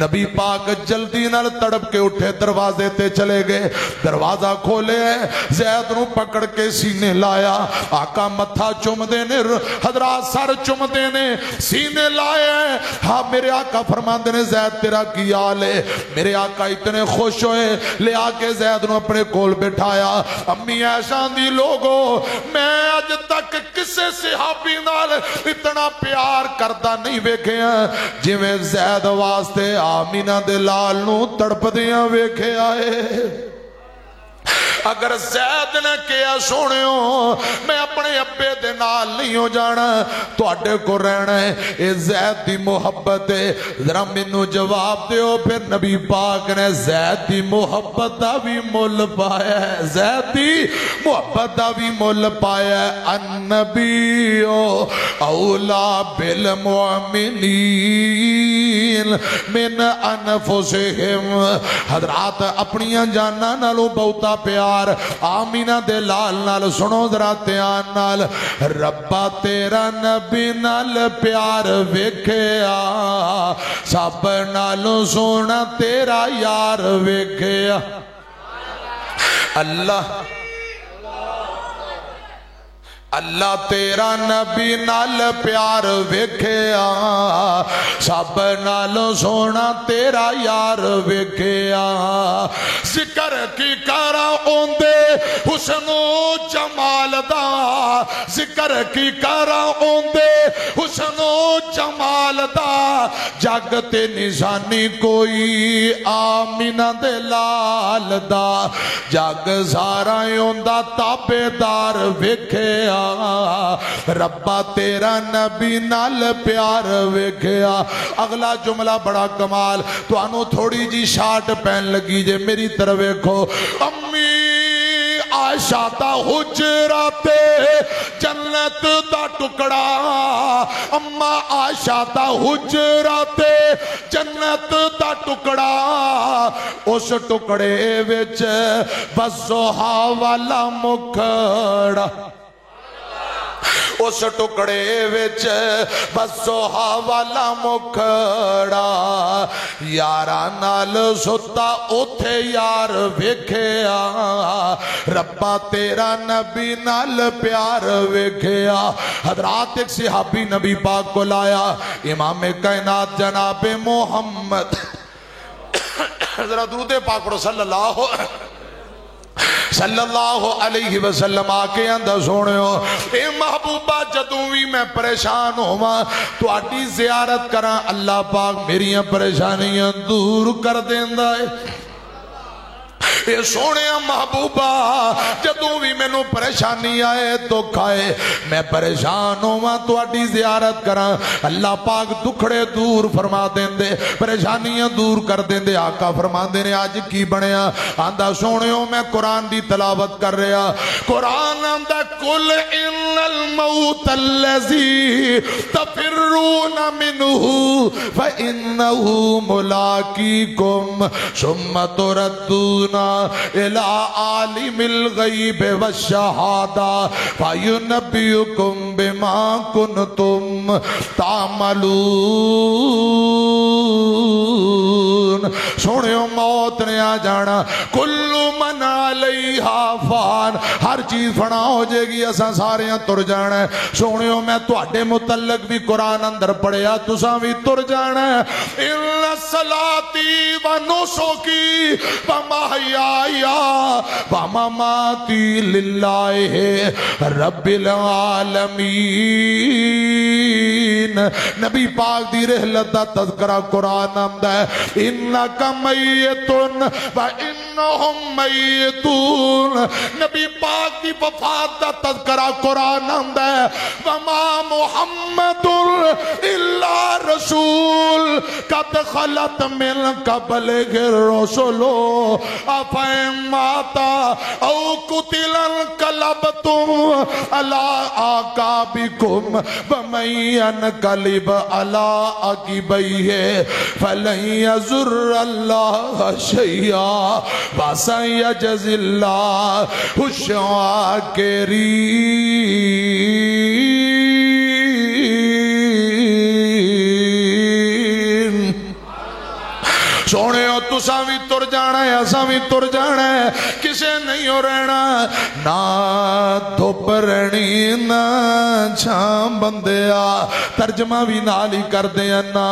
نبی پاک جلدی نال تڑپ کے اٹھے دروازے تے چلے گئے دروازہ کھولے زید نو پکڑ کے سینے لایا آقا متھا چم دینے حضرات سر چم دینے سینے لائے ہاں میرے آقا فرماندے نے زید تیرا کی حال ہے میرے آقا اتنے خوش ہوئے لے آکے زید نو اپنے کول بٹھایا امی عائشہ دی لوگو میں آج تک کسے صحابی نال اتنا پیار کردہ نہیں ویکھے ہیں جی میں زید واسطے آمینہ دے لال نو تڑپ دیاں ویکھے آئے اگر زید نے کیا سونیوں میں اپنے ابے دے نال نہیں ہو جانا تو اڈے کو رہنا ہے اے زید دی محبت ہے ذرا منو جواب دیو پھر نبی پاک نے زید دی محبت دا بھی مول پایا ہے زید دی محبت دا بھی مول پایا ہے النبیو اولا بالمؤمنین من انفسہم حضرات اپنیاں جانا نالوں بہتا پیار پیار آمینہ دے لال نال سنو ذرا دھیان نال ربا تیرا نبی نال پیار ویکھیا سب نالوں سونا تیرا یار ویکھیا اللہ اللہ تیرا نبی نال پیار ویکھیا سب نالوں سونا تیرا یار ویکھیا ذکر کی کرا اوندے حسن و جمال دا ذکر کی کرا اوندے حسن و جمال دا جگ تے نشانی کوئی آمینہ دے لال دا جگ سارا اوندا تابعدار ویکھیا ربا تیرا نبی نال پیار ویکھیا اگلا جملہ بڑا کمال تو انو تھوڑی جی شاٹ پہن لگی جے میری طرف دیکھو امی عائشہ دا حجرات جنت دا ٹکڑا اما عائشہ دا حجرات جنت دا ٹکڑا اس ٹکڑے وچ بزوہا والا مکھڑا اس ٹکڑے وچ بزوہا والا مکھڑا یارا نال ستا اوتھے یار ویکھیا ربا تیرا نبی نال پیار ویکھیا حضرات ایک صحابی نبی پاک کو لایا امام کائنات جناب محمد ذرا درود پاک پڑھو صلی اللہ علیہ وسلم آکے اندر سوڑے ہو اے محبوبہ جدوں بھی میں پریشان ہوا تو آٹی زیارت کرا اللہ پاک میریاں پریشانیاں دور کر دیندہ ہے اے سونے محبوبہ جدوں بھی میں نو پریشانی آئے تو کھائے میں پریشان ہوا تو آٹی زیارت کرا اللہ پاک دکھڑے دور فرما دیندے پریشانیاں دور کر دیندے آقا فرما دینے آج کی بنیا آندہ سونے ہو میں قرآن دی تلاوت کر رہا قرآن آندہ کل ان الموت اللذی تفرون منہو فإنہو ملاقیکم ثم تردون الى عالم الغیب والشہادہ فینبئکم بما کنتم تعملون سوڑیوں موت نے آ جانا کل من علیہا فان ہر چیز فنا ہو جائے گی اساں سارے تر جانا ہے سوڑیوں میں تو اڈے متعلق بھی قرآن اندر پڑھیا تساں بھی تر جانا ہے اِلَّا صَلَاتِي وَنُسُكِي وَمَحْيَايَ وَمَمَاتِي لِلَّهِ رَبِّ الْعَالَمِينَ نبی پاک دی رحلت دا تذکرہ قرآن آمدہ ہے اِنَّكَ مَيِّتٌ وَإِنَّهُمْ مَيِّتُونَ نبی پاک دی وفات دا تذکرہ قرآن آمدہ ہے وَمَا مُحَمَّدٌ إِلَّا رَسُولٌ قَدْ خَلَتْ مِنْ قَبْلِهِ الرُّسُلُ أَفَإِن مَاتَ أَوْ قُتِلَ انقلبتم عَلَىٰ أَعْقَابِكُمْ وَمَن يَنقلب عَلَىٰ عَقِبَيْهِ فَلَن يَضُرَّ اللَّهَ شَيْئًا وَسَيَجْزِي اللَّهُ الشَّاكِرِينَ سونے ہو تساں بھی تر جانا ہے اساں بھی تر جانا ہے کسے نہیں ہو رہنا نہ دھوپ رہنی نہ چھام بندیا ترجمہ بھی نال ہی کر دیا نہ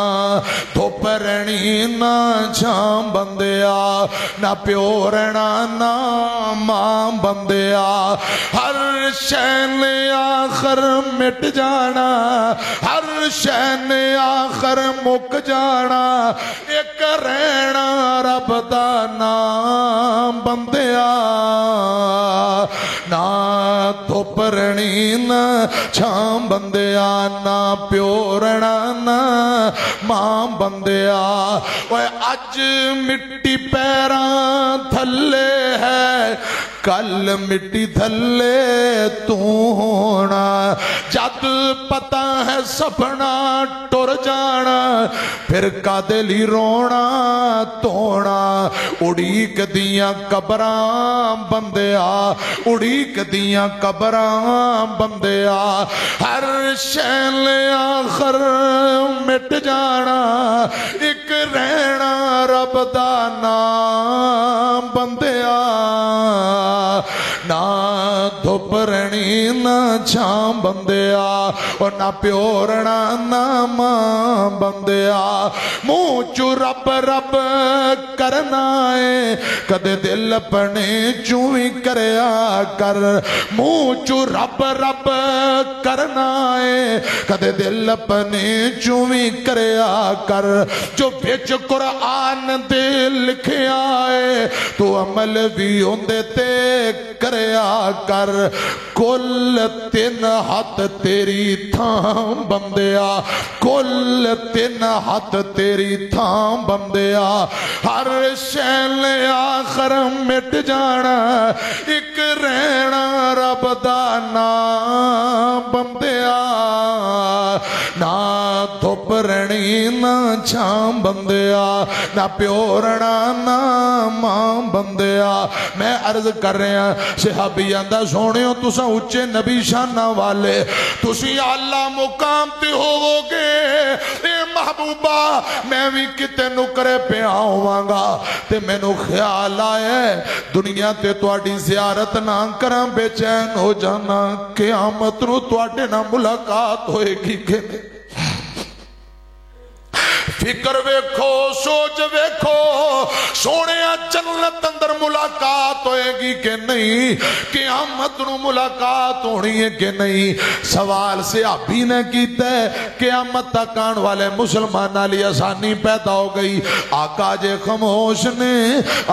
دھوپ رہنی نہ چھام بندیا نہ پیو رہنا نہ ماں بندیا ہر شے نے آخر مٹ جانا ہر شے نے آخر مک جانا ایک رہنا رب دا نام بندیا نہ دھوپ رہنی نہ چھام بندیا نہ پیو رہنا نہ ماں بندیا اج مٹی پیران تھلے ہے کل مٹی تھلے تو ہونا جد پتا ہے سپنا ٹر جانا پھر کدے لی رونا تونا اڑیک دیاں قبراں بندیا اڑیک دیاں قبراں بندیا ہر شیل آخر مٹ جانا ایک رہنا رب دا نام بندیا نہ دھوپ رہنی نہ چھام بندیا اور نہ پیورنا نہ ماں بندیا منہ چو رب رب کرنا ہے کدے دل اپنے چوئی کریا کر منہ چو رب رب کرنا ہے کدے دل اپنے چوئی کریا کر جو بیچ قرآن دے لکھیا ہے تو عمل بھی ہوندے تے کریا کر کل تین ہاتھ تیری تھام بندیا کل تین ہاتھ تیری تھام بندیا ہر شیل آخر مٹ جانا ایک رہنا رب دا نام بندیا نہ دھوپ رہنی نہ چھام بندیا نہ پیورنا نہ ماں بندیا میں عرض کر رہے ہیں صحابیاں دا سونیو تساں اچھے نبی شانہ والے تسی اللہ مقام تے ہوو گے اے محبوبہ میں بھی کتے نکرے پہ آؤں گا تے میں نو خیال آئے دنیا تے تواڈی زیارت نہ کرم بے چین ہو جانا قیامت نو تواڈے نہ ملاقات ہوئے گی کہ نہیں فکر ویکھو سوچ ویکھو سونے جنت اندر ملاقات ہوئے گی کہ نہیں قیامت نو ملاقات ہونی ہے کہ نہیں سوال سے آبی نے کیتا ہے قیامت تک آن والے مسلمان علی آسانی پیدا ہو گئی آقا جے خاموش نے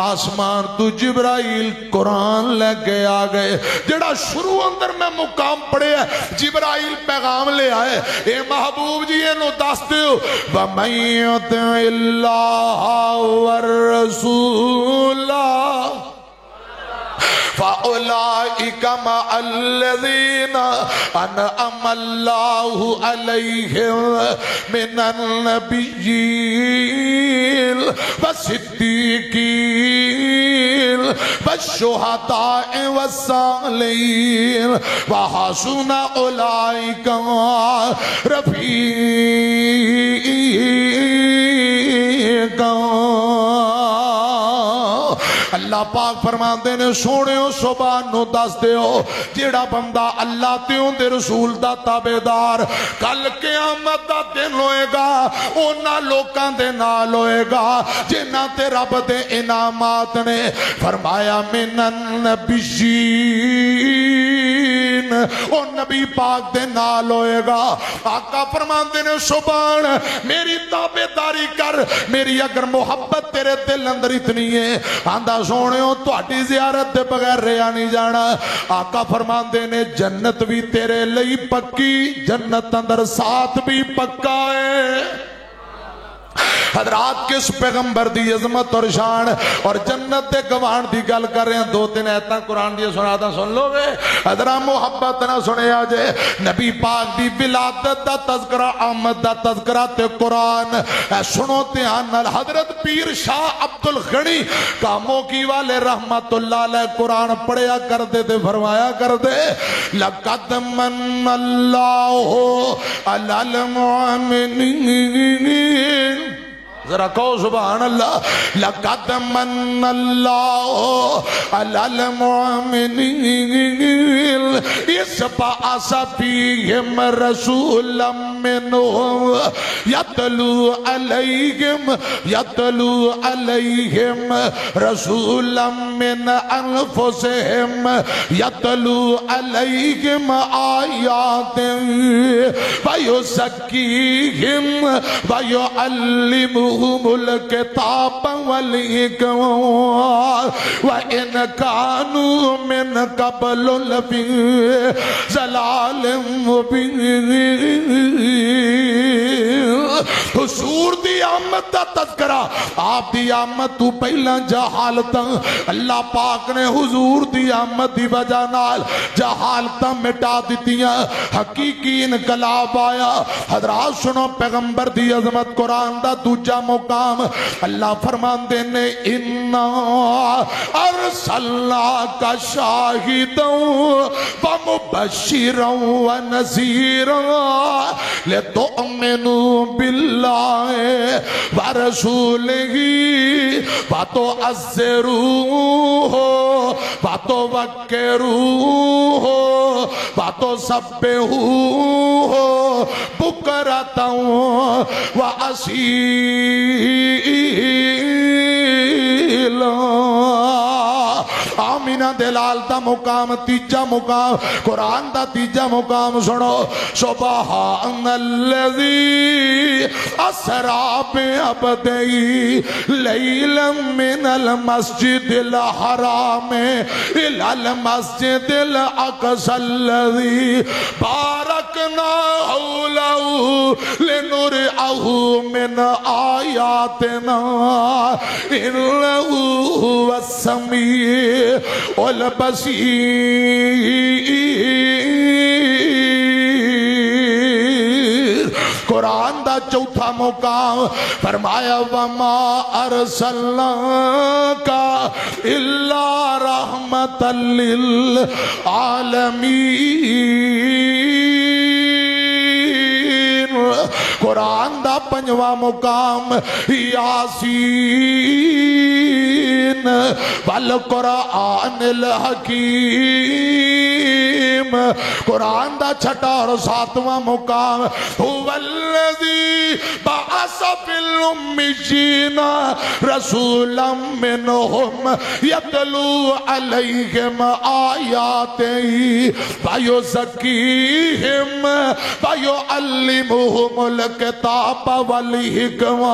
آسمان تو جبرائیل قرآن لے کے آ گئے جڑا شروع اندر میں مقام پڑے ہے جبرائیل پیغام لے آئے اے محبوب جی انو دس دیو وَمَن يُطِعِ اللَّهَ وَالرَّسُولَ فَأُولَئِكَ مَعَ الَّذِينَ أَنْعَمَ اللَّهُ عَلَيْهِمْ مِنَ النَّبِيِّينَ وَالصِّدِّيقِينَ وَالشُّهَدَاءِ وَالصَّالِحِينَ وَحَسُنَ أُولَئِكَ رَفِيقًا اللہ پاک فرماندے نے سونےو صبح نو دس دیو جیڑا بندہ اللہ تیوں دے رسول دا تابعدار کل قیامت دا دن ہوئے گا اونا لوکاں دے نال ہوئے گا جنہ تے رب دے انعامات نے فرمایا من النبیین او نبی پاک دے نال ہوئے گا آقا فرماندے نے سبحان میری تابعداری کر میری اگر محبت تیرے دل اندر اتنی ہے آندہ سونےو تہاڈی زیارت دے بغیر رہا نہیں جانا آقا فرماندے نے جنت بھی تیرے لئی پکی جنت اندر ساتھ بھی پکا ہے حضرات کس پیغمبر دی عظمت اور شان اور جنت دے گوان دی گل کر رہے ہیں دو تین ایتاں قرآن دی سناتا سن لو گے حضرات محبت نہ سنے آجے نبی پاک دی ولادت دا تذکرہ آمد دا تذکرہ تے قرآن سنو تیان حضرت پیر شاہ عبدالغنی کاموں کی والے رحمت اللہ علیہ قرآن پڑھیا کر دے تے فرمایا کر دے لَقَدْ مَنَّ اللَّهُ عَلَى الْمُؤْمِنِينَ ذرا کہو سبحان اللہ لَقَدْ مَنَّ اللَّهُ عَلَى الْمُؤْمِنِينَ اِذْ بَعَثَ فِيهِمْ رَسُولًا مِّنْهُمْ يَتْلُو عَلَيْهِمْ رَسُولًا مِّنْ أَنفُسِهِمْ يَتْلُو عَلَيْهِمْ آيَاتٍ وَيُزَكِّيهِمْ وَيُعَلِّمُهُمُ الكتاب والحكمة وإن كانوا من قبل لفي ضلال مبين حضور دی آمد دا تذکرہ آپ دی آمد تو پہلا جہالتاں اللہ پاک نے حضور دی آمد دی وجہ نال جہالتاں مٹا دیتیاں حقیقی انقلاب آیا حضرات سنو پیغمبر دی عظمت قرآن دا دوجا مقام اللہ فرمان دینے اِنَّا ارسلناک شاہدا ومبشرا ونذیرا لتؤمنوا باللہ ورسولہ وتعزروہ وتوقروہ وتسبحوہ بکرۃ وأصیلا آمینہ دلال دا مقام تیجا مقام قرآن دا تیجا مقام سنو سبحان الذی اسرا بعبدہ لیلا من المسجد الحرام الى المسجد الاقصى الذی بارکنا حولہ لنرعہ من آیاتنا انہ هو السمیع والبصیر قرآن دا چوتھا مقام فرمایا وما ارسلناک الا رحمتا للعالمین قرآن دا پنجواں مقام یاسین والقرآن الحکیم قرآن دا چھٹا اور ساتواں مقام هو الذی بعث فی الامیین رسولا منہم یتلو علیہم آیاتہ ویزکیہم ویعلمہم الکتاب والحکمہ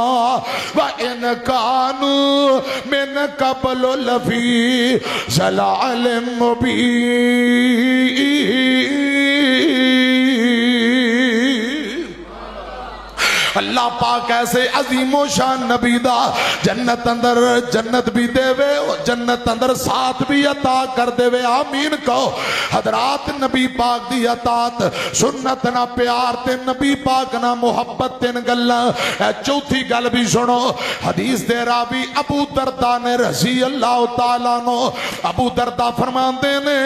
وإن كانوا من قبل لفی ضلال مبین اللہ پاک ایسے عظیم و شان نبی دا جنت اندر جنت بھی دے وے جنت اندر ساتھ بھی عطا کر دے وے آمین کہو حضرات نبی پاک دی عطات سنت نہ پیار تے نبی پاک نہ محبت تے گلاں چوتھی گل بھی سنو حدیث دے راوی ابو درداء نے رضی اللہ تعالیٰ نو ابو درداء فرماندے نے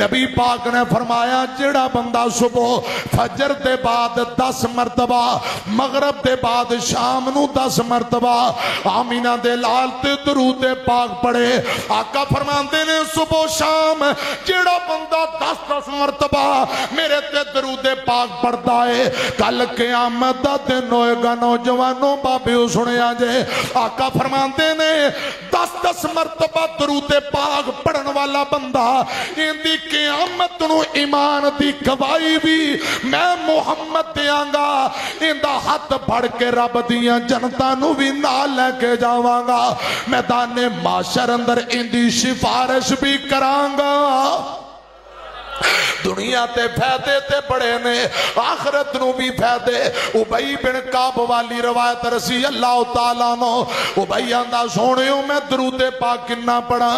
نبی پاک نے فرمایا جڑا بندہ صبح فجر دے بعد 10 مرتبہ مغرب دے بعد شام نو 10 مرتبہ آمینہ دے لال تے درود پاک پڑھے آقا فرماندے نے صبح شام جیڑا بندہ 10 مرتبہ میرے تے درود پاک پڑھتا ہے کل قیامت دا دن ہوئے گا نوجوانوں بابیو سنے آجے آقا فرماندے نے 10 مرتبہ درود پاک پڑھن والا بندہ ان دی قیامت نو ایمان دی گواہی بھی میں محمد دیاں گا ان دا ہاتھ پڑھ کے رب دیاں جنتاں نو بھی نال لے کے جاواں گا میدان معاشر اندر ان دی سفارش بھی کراں گا دنیا تے فیدے تے بڑے نے آخرت نو بھی فیدے ابئی بن کعب والی روایت رسی اللہ تعالیٰ نو ابئی آندہ سونیوں میں درود پاک کنہ پڑھا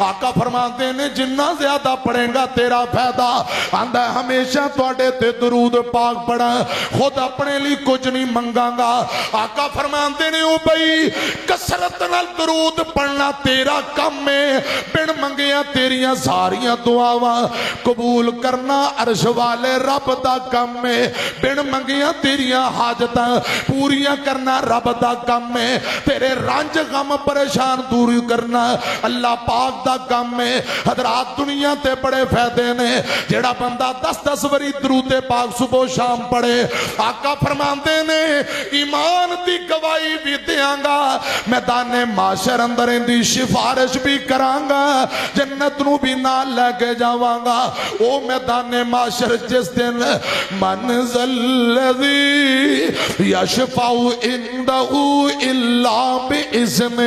آقا فرماتے نے جنہ زیادہ پڑھیں گا تیرا فیدہ آندہ ہمیشہ توڑے تے درود پاک پڑھا خود اپنے لی کچھ نہیں منگاں گا آقا فرماتے نے ابئی کسرت نال درود پڑھنا تیرا کم میں بن منگیاں تیریاں ساریاں دعاواں قبول کرنا عرش والے رب دا کم میں بن منگیاں تیریاں حاجتاں پوریاں کرنا رب دا کم میں تیرے رانج غم پریشان دور کرنا اللہ پاک دا کم میں حضرات دنیا تے بڑے فیدے نے جیڑا بندہ 10 وری درود پاک صبح شام پڑھے آقا فرماندے نے ایمان دی گواہی بھی دیاں گا میدان معاشر اندر ان دی سفارش بھی کراں گا جنت نو بھی نال لے کے جاواں گا او میدان معاشر جس دن منزل الذی یشفع عنده الا باذنہ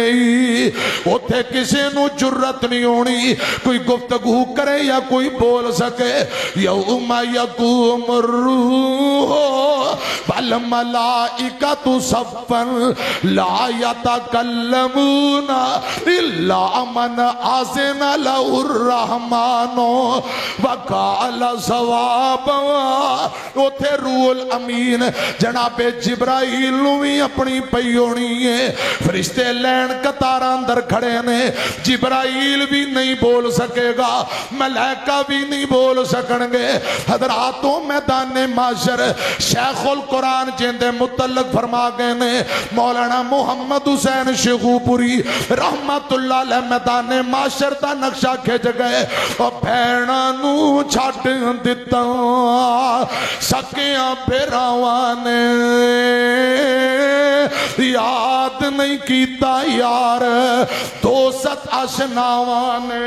اوتھے کسی نو جرت نہیں ہونی کوئی گفتگو کرے یا کوئی بول سکے یوم یقوم الروح والملائکۃ صفا لا یتکلمون الا من اذن له الرحمن وقال صوابا. اوتھے روح الامین جناب جبرائیل نو بھی اپنی پئی ہونی ہے. فرشتے لین قطاراں اندر کھڑے نے. جبرائیل بھی نہیں بول سکے گا, ملائکہ بھی نہیں بول سکن گے. حضراتوں میدان معاشر شیخ القرآن جن دے متعلق فرما گئے نے مولانا محمد حسین شیخوپوری رحمت اللہ علیہ میدان معاشر دا نقشہ کھچ گئے. اور بھیناں نو چھڈ دتا سکیاں بھراواں نے یاد نہیں کیتا یار دوست آشناواں نے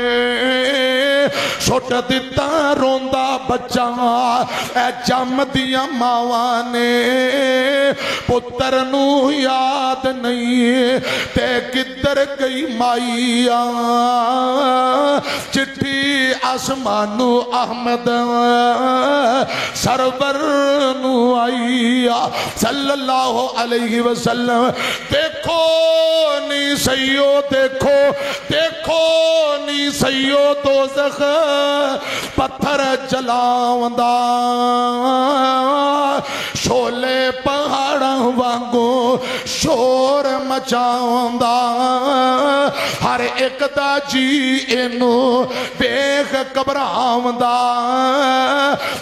چھٹ دتا روندا بچہ اے جم دیاں ماواں نے پتر نو یاد نہیں تے کدھر گئی مائیا چٹھی آسمانو احمد سرور نو آئیا صلی اللہ علیہ وسلم. دیکھو نی سیو دیکھو دیکھو نی سیو دوزخ پتھر جلاوندا شولے پہاڑاں وانگو شور مچاوندا ہر ایک دا جی اینو بیخ گھبراوندا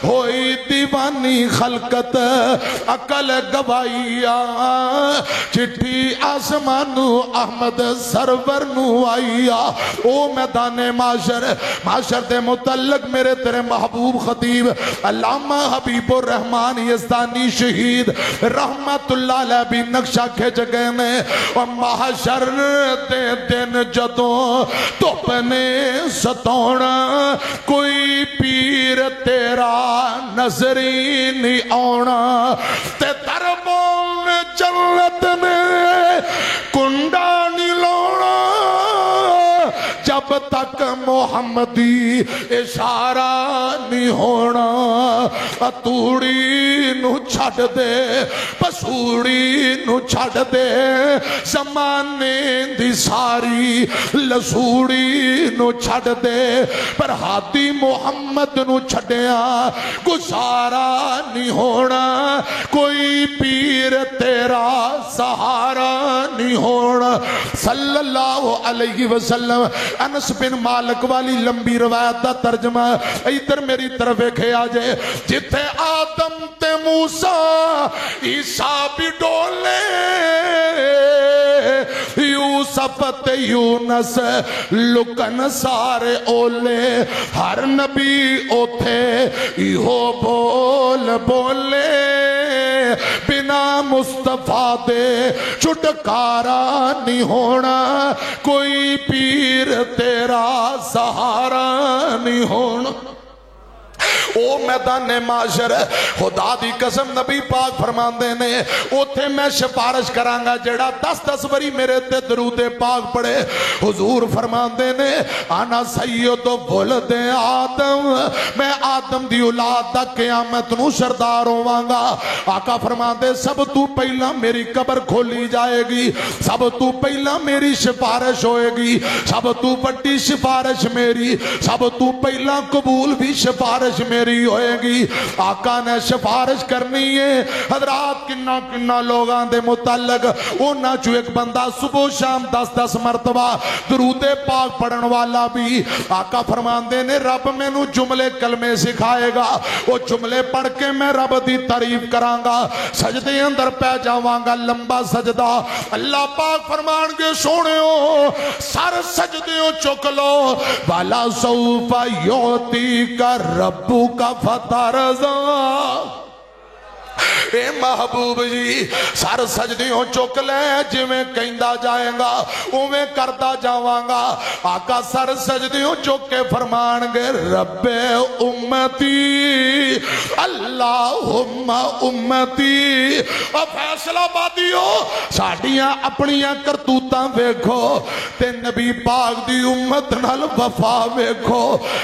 ہوئی دیوانی خلقت عقل گوائیا چٹھی آسمانو احمد سرور نو آئیا. او میدان معاشر دے متعلق میرے تیرے محبوب خطیب علامہ حبیب الرحمن یزدانی شہید رحمت اللہ علیہ بھی نقشہ کھچ گئے نے. اور محشر دے دن جدوں دھوپ نے ستونا کوئی پیر تیرا نظری نہیں آنا تے دربوں میں جنت نے کنڈا نہیں لانا جب تک محمدی اشارہ نہیں ہونا. اتوڑی نو چھڑ دے پسوڑی نو چھڑ دے زمانے دی ساری لسوڑی نو چھڑ دے پر ہاتھی محمد نو چھڑیا گزارا نہیں ہونا کوئی پیر تیرا سہارا نہیں ہونا. صلی اللہ علیہ وسلم. انس بن مالک والی لمبی روایت دا ترجمہ ادھر میری طرف ایکھے آجے جتھے آدم تے موسیٰ عیسیٰ بھی ڈولے یوسف تے یونس لکن سارے اولے ہر نبی اوتھے ایہو بول بولے بنا مصطفیٰ دے چھٹکارا نہیں ہونا کوئی پیر تیرا سہارا نہیں ہونا. او میدان معاشر خدا دی قسم نبی پاک فرماندے نے اوتھے میں سفارش کرانگا جیڑا 10 وری میرے تے درود پاک پڑے. حضور فرماندے نے انا سید ولد آدم میں آدم دی اولاد دا قیامت نو سردار ہوواں گا. آقا فرماندے سب تو پہلا میری قبر کھولی جائے گی سب تو پہلا میری سفارش ہوئے گی سب تو بڑی سفارش میری سب تو پہلا قبول بھی سفارش میری ہوئے گی. آقا نے سفارش کرنی ہے. حضرات کنہ لوگاں دے متعلق اونا چو ایک بندہ صبح شام 10 مرتبہ درود پاک پڑھن والا بھی. آقا فرماندے نے رب میں نو جملے کلمے سکھائے گا وہ جملے پڑھ کے میں رب دی تعریف کران گا سجدے اندر پہ جاواں گا لمبا سجدہ. اللہ پاک فرمان کے سونےو سر سجدیوں چک لو والا سوف یعطی کا ربو کا فترضا. اے محبوب جی سر سجدیوں چک لے جویں کہندا جائے گا اویں کردا جاواں گا. آقا سر سجدیوں چک کے فرمان گے رب امتی اللہ اللہم امتی اور فیصلہ بادیو ساڑیاں اپنیاں کرتوتاں ویکھو تے نبی پاک دی امت نال وفا ویکھو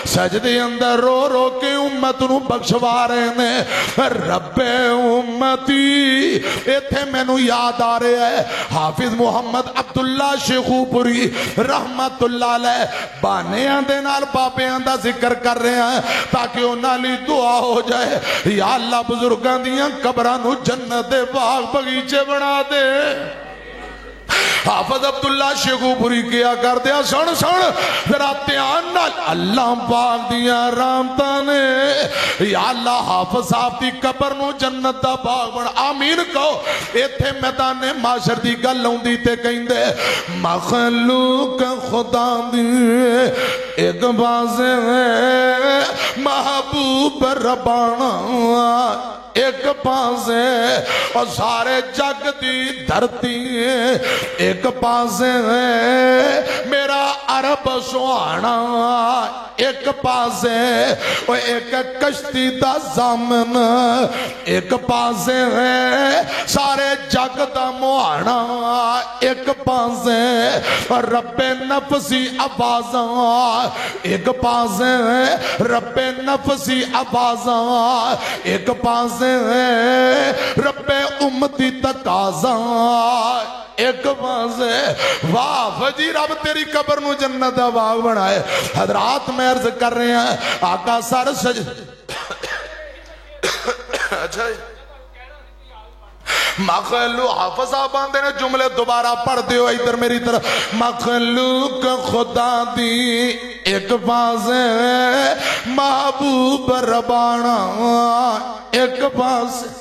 سجدے اندر رو رو کے امت نو بخشوا رہے نے رب امتی ایتھے میں نو یاد آ رہے ہیں حافظ محمد عبداللہ شیخو پوری رحمت اللہ علیہ بانیاں دے نال بابیاں دا ذکر کر رہے ہیں تاکہ انہاں لی دعا ہو جائے یا اللہ بزرگاں دیاں قبراں نو جنت دے باغ بغیچے بنا دے حافظ عبداللہ شیخو پوری کیا کر دیا سن سن ذرا دھیان نال اللہ پاک دیاں رحمتاں نے یا اللہ حافظ صاحب دی قبر نو جنت دا باغ بنا آمین کہو ایتھے میدان معاشر دی گل ہوندی تے کہندے مخلوق خدا دی ایک بازے محبوب ربانا ایک پاسے اور سارے جگ دی دھرتی ایک پاسے میرا عرب سہانا ایک پاسے اور ایک کشتی دا زامن ایک پاسے سارے جگ دا مہانا ایک پاسے اور رب نفسی آوازاں ایک پاسے رب نفسی آوازاں ایک پاسے رب امتی تقاضا ایک بازے واہ فجی رب تیری قبر نو جنت دا باغ بنائے حضرات میں عرض کر رہے ہیں آقا سر سجد اچھا مخلوق حافظ آبان دینے جملے دوبارہ پڑھ دیو ادھر میری طرف مخلوق خدا دی ایک بازے محبوب ربانا ایک بازے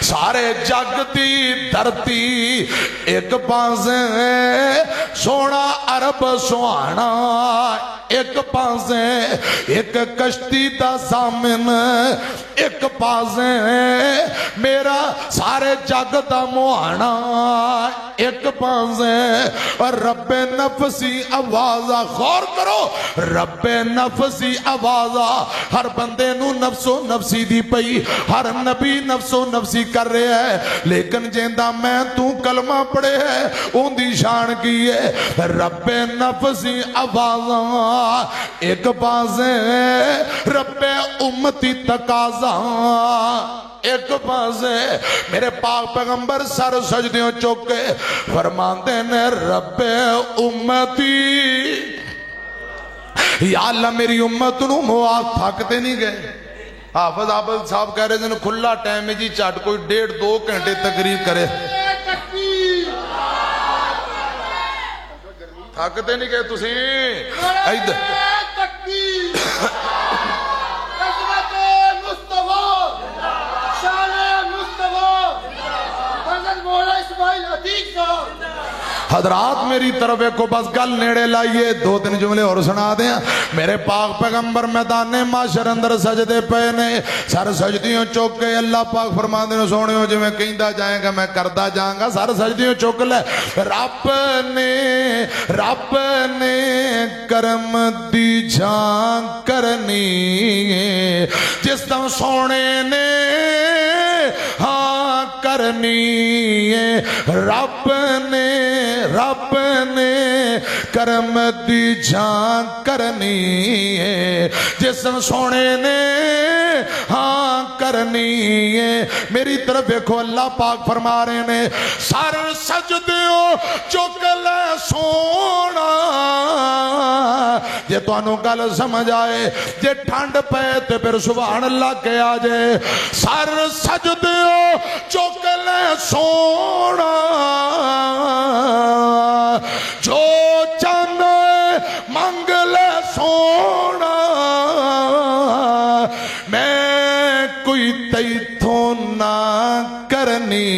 سارے جگ دی دھرتی ایک پاسے سونا عرب سہانا ایک پاسے ایک کشتی دا سامن ایک پاسے میرا سارے جگ دا مہانا ایک پاسے اور رب نفسی آوازا غور کرو رب نفسی آوازا ہر بندے نو نفسو نفسی دی پئی ہر نبی نفسو نفسی کر رہے ہیں لیکن جیندہ میں تو کلمہ پڑے ہے ان دی شان کی ہے رب نفسی آوازاں ایک بازے رب امتی تقاضا ایک بازے میرے پاک پیغمبر سر سجدیوں چوکے فرماندے نے رب امتی یا اللہ میری امت نو مواد تھکتے نہیں گئے حافظ آباد صاحب کہہ رہے ہیں کھلا ٹائم جی چاٹ کوئی 1.5-2 گھنٹے تقریر کرے تھکتے نہیں گئے تسی ایدھ حضرات میری طرف کو بس گل نیڑے لائیے 2-3 جملے اور سنا دیں میرے پاک پیغمبر میدان معاشر اندر سجدے پہ نے سر سجدیوں چوک کے اللہ پاک فرما دیں سونے ہو جو میں کہندہ جائیں گا میں کردہ جائیں گا سر سجدیوں چوک لے رب نے کرم دی جان کرنی جس طرح سونے نے ہاں کرنی رب نے کرم دی جان کرنی ہے جس سونے نے ہاں کرنی ہے میری طرف دیکھو اللہ پاک فرما رہے ہیں سر سجدیوں چکلے سونا جے تو انہوں گل سمجھ آئے جے ٹھنڈ پہ تے پھر سبحان اللہ کے آجے سر سجدیوں چکلے سونا جو چاہنا منگ لے سونا میں کوئی تیتھوں نہ کرنی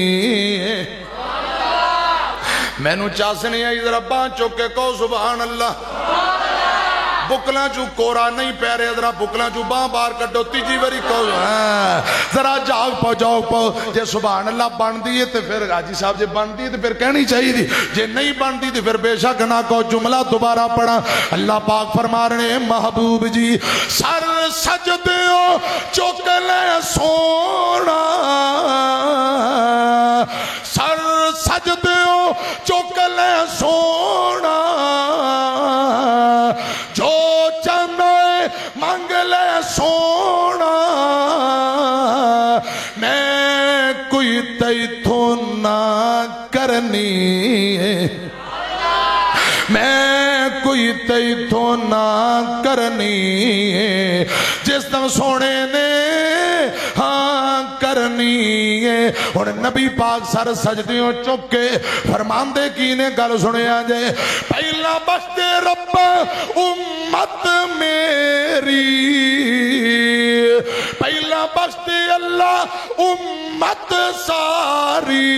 میں نو چاسنی آئی ذرا بان چوکے کو سبحان اللہ بکلاں چو کورا نہیں پیرے ذرا بکلاں چو بان بار کٹو تیجی وری کو ذرا جاگ پاؤ جے سبحان اللہ بان دیئے تے پھر حاجی صاحب جے بان دیئے تے پھر کہنی چاہیے دی جے نہیں بان دی تے پھر بے شک نہ کو جملہ دوبارہ پڑھا اللہ پاک فرما رہے محبوب جی سر سجدیوں سونا سر سجدیوں چک لے سونا جو چاہے منگ لے سونا میں کوئی تیتھوں نہ کرنی میں کوئی تیتھوں نہ کرنی جس دم سونے نے ہاں کرنی ہے. اور نبی پاک سر سجدیوں چک کے فرماندے کی نے گل سنیا جے پہلا بخت رب امت میری پہلا بخت اللہ امت ساری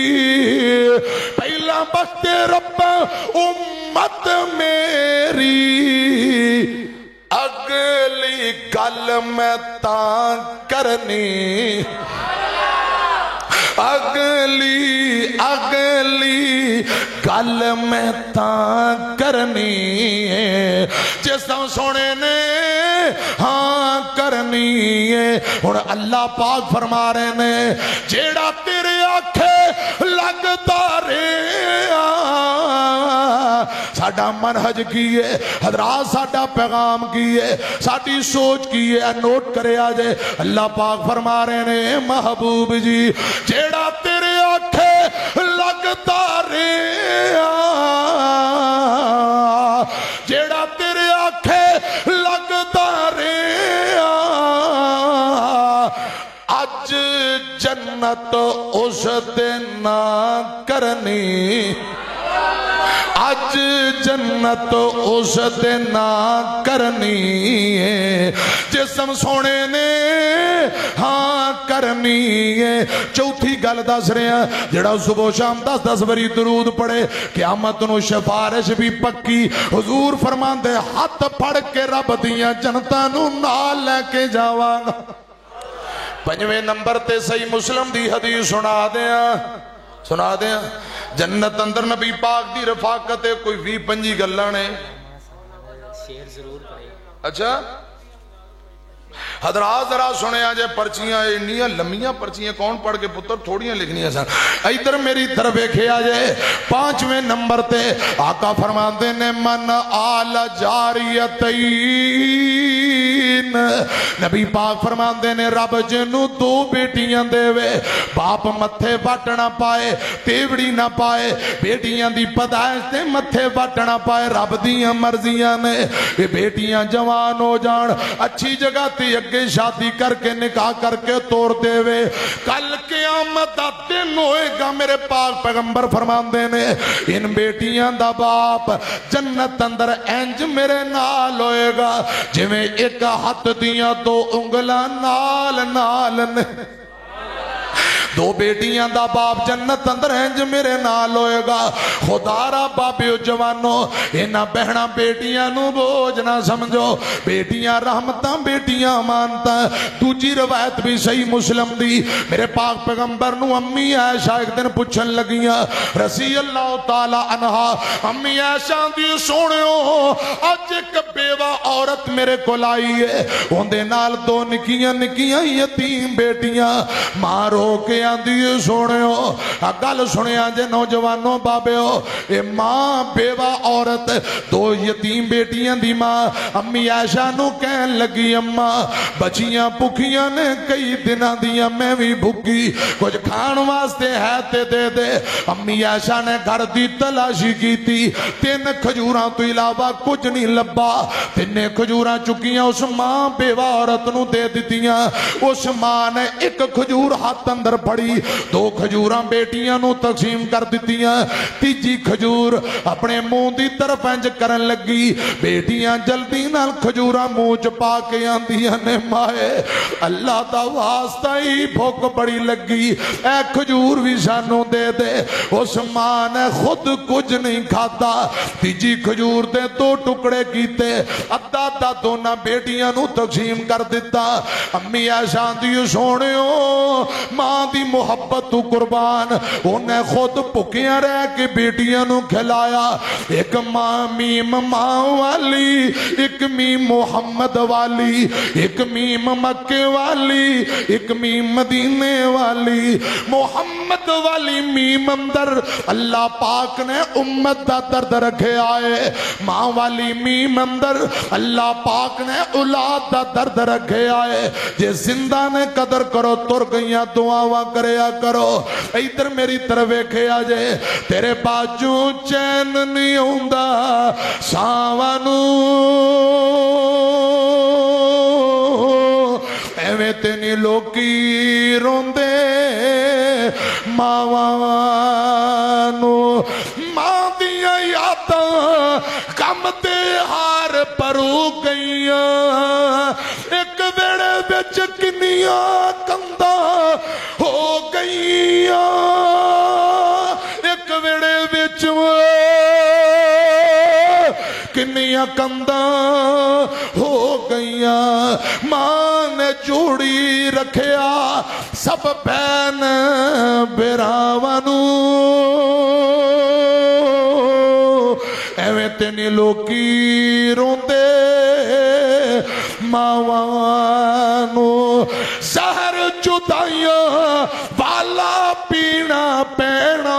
پہلا بخت رب امت میری اگلی گل میں تاں کرنی اگلی گل میں تاں کرنی ہے جس طرح سونے نے ہاں کرنی ہے. اور اللہ پاک فرما رہے نے جیڑا تیرے آنکھیں لگتا رہا ساڈا منہج کی ہے حضرات ساڈا پیغام کی ہے ساڈی سوچ کی ہے نوٹ کرے آجے اللہ پاک فرما رہے نے محبوب جی جیڑا تیرے آنکھیں لگتا رہا جیڑا تیرے آنکھیں لگتا رہا اج جنت اس دن نہ کرنی اج جنت اس دن نہ کرنی ہے جسم سونے نے ہاں کرنی ہے. چوتھی گل دس رہے ہیں جڑا صبح شام 10 باری درود پڑھے قیامت نو سفارش بھی پکی حضور فرماندے ہاتھ پھڑ کے رب دیاں جنتاں نو نال لے کے جاواں گا. 5ویں نمبر تے صحیح مسلم دی حدیث سنا دیاں جنت اندر نبی پاک دی رفاقت ہے کوئی 20-25 گلاں نے شیر ضرور پڑھے. اچھا حضرات ذرا سنے آجے پرچیاں انیاں لمیاں پرچیاں کون پڑھ کے پتر تھوڑیاں لکھنیاں سن ادھر میری طرف ایکھے آجے 5ویں نمبر تے آقا فرماندے نے من آل جاریتین نبی پاک فرماندے نے رب جنو 2 بیٹیاں دے وے باپ متھے وٹ نہ پائے تیوڑی نہ پائے بیٹیاں دی پیدائش تے متھے وٹ نہ پائے رب دیاں مرضیاں نے یہ بیٹیاں جوان ہو جان اچھی جگہ تے اگے شادی کر کے نکاح کر کے توڑ دے وے کل قیامت دا دن ہوئے گا میرے پاک پیغمبر فرماندے نے ان بیٹیاں دا باپ جنت اندر انج میرے نال ہوئے گا جویں ایک ہاتھ دیاں 2 انگلاں نال نے 2 بیٹیاں دا باپ جنت اندر انج میرے نال ہوئے گا. خدا را بابیو جوانو اینا بہنا بیٹیاں نو بوجھ نہ سمجھو بیٹیاں رحمتاں بیٹیاں مانتا. دوجی روایت بھی صحیح مسلم دی میرے پاک پیغمبر نو امی عائشہ ایک دن پوچھن لگیاں رضی اللہ تعالی عنہا امی عائشہ دی سونیو اج ایک بیوہ عورت میرے کو لائی ہے اوندے نال 2 نکیاں یتیم بیٹیاں ماں رو کے آندھی سونیو گل سنیا جے نوجوانوں بابیو اے ماں بیوہ عورت 2 یتیم بیٹیاں دی ماں امی عائشہ نو کہن لگی اماں بچیاں بھوکیاں نے کئی دناں دیاں میں بھی بھوکی کچھ کھان واسطے ہے تے دے دے. امی عائشہ نے گھر دی تلاشی کی تھی 3 کھجوراں تو علاوہ کچھ نہیں لبا 3 کھجوراں چکیاں اس ماں بیوہ عورت نو دے دیتیاں. اس ماں نے 1 کھجور ہاتھ اندر پڑی 2 کھجوراں بیٹیاں نو تقسیم کر دیتیاں. تیجی کھجور اپنے منہ دی طرف انج کرن لگی بیٹیاں جلدی نال کھجوراں منہ چ پا کے آندیاں نے مائے اللہ دا واسطہ ہی بھوک بڑی لگی اے کھجور بھی سانو دے دے. اس ماں نے خود کچھ نہیں کھاتا تیجی کھجور دے 2 ٹکڑے کیتے ادھا دونوں بیٹیاں نو تقسیم کر دیتا. امی عائشہ دی سونیو ماں دی دی محبت تو قربان انہیں خود بھکیاں رہ کے بیٹیاں نو کھلایا ایک ماں میم ماں والی ایک میم محمد والی ایک میم مکے والی ایک میم مدینے والی محمد والی میم اندر اللہ پاک نے امت دا درد رکھے آئے ماں والی میم اندر اللہ پاک نے اولاد دا درد رکھے آئے جے زندہ نے قدر کرو تر گئیاں دعاواں کریا کرو ادھر میری طرف ویکھے آجے تیرے باجوں چین نہیں ہوندا ساوانو ایویں تینی لوکی روندے ماوانو ماں دیا یاداں کم تے ہار پرو گئیاں ایک ویڑے بچ کنیاں کندہ ہو گئیاں ایک ویڑے بچ کنیاں کندہ ہو گئیاں ماں نے جوڑی رکھیا سب بین بیراوانو ایویں تینی لوکی روندے ماوانو زہر جدائیاں والا پینا پینا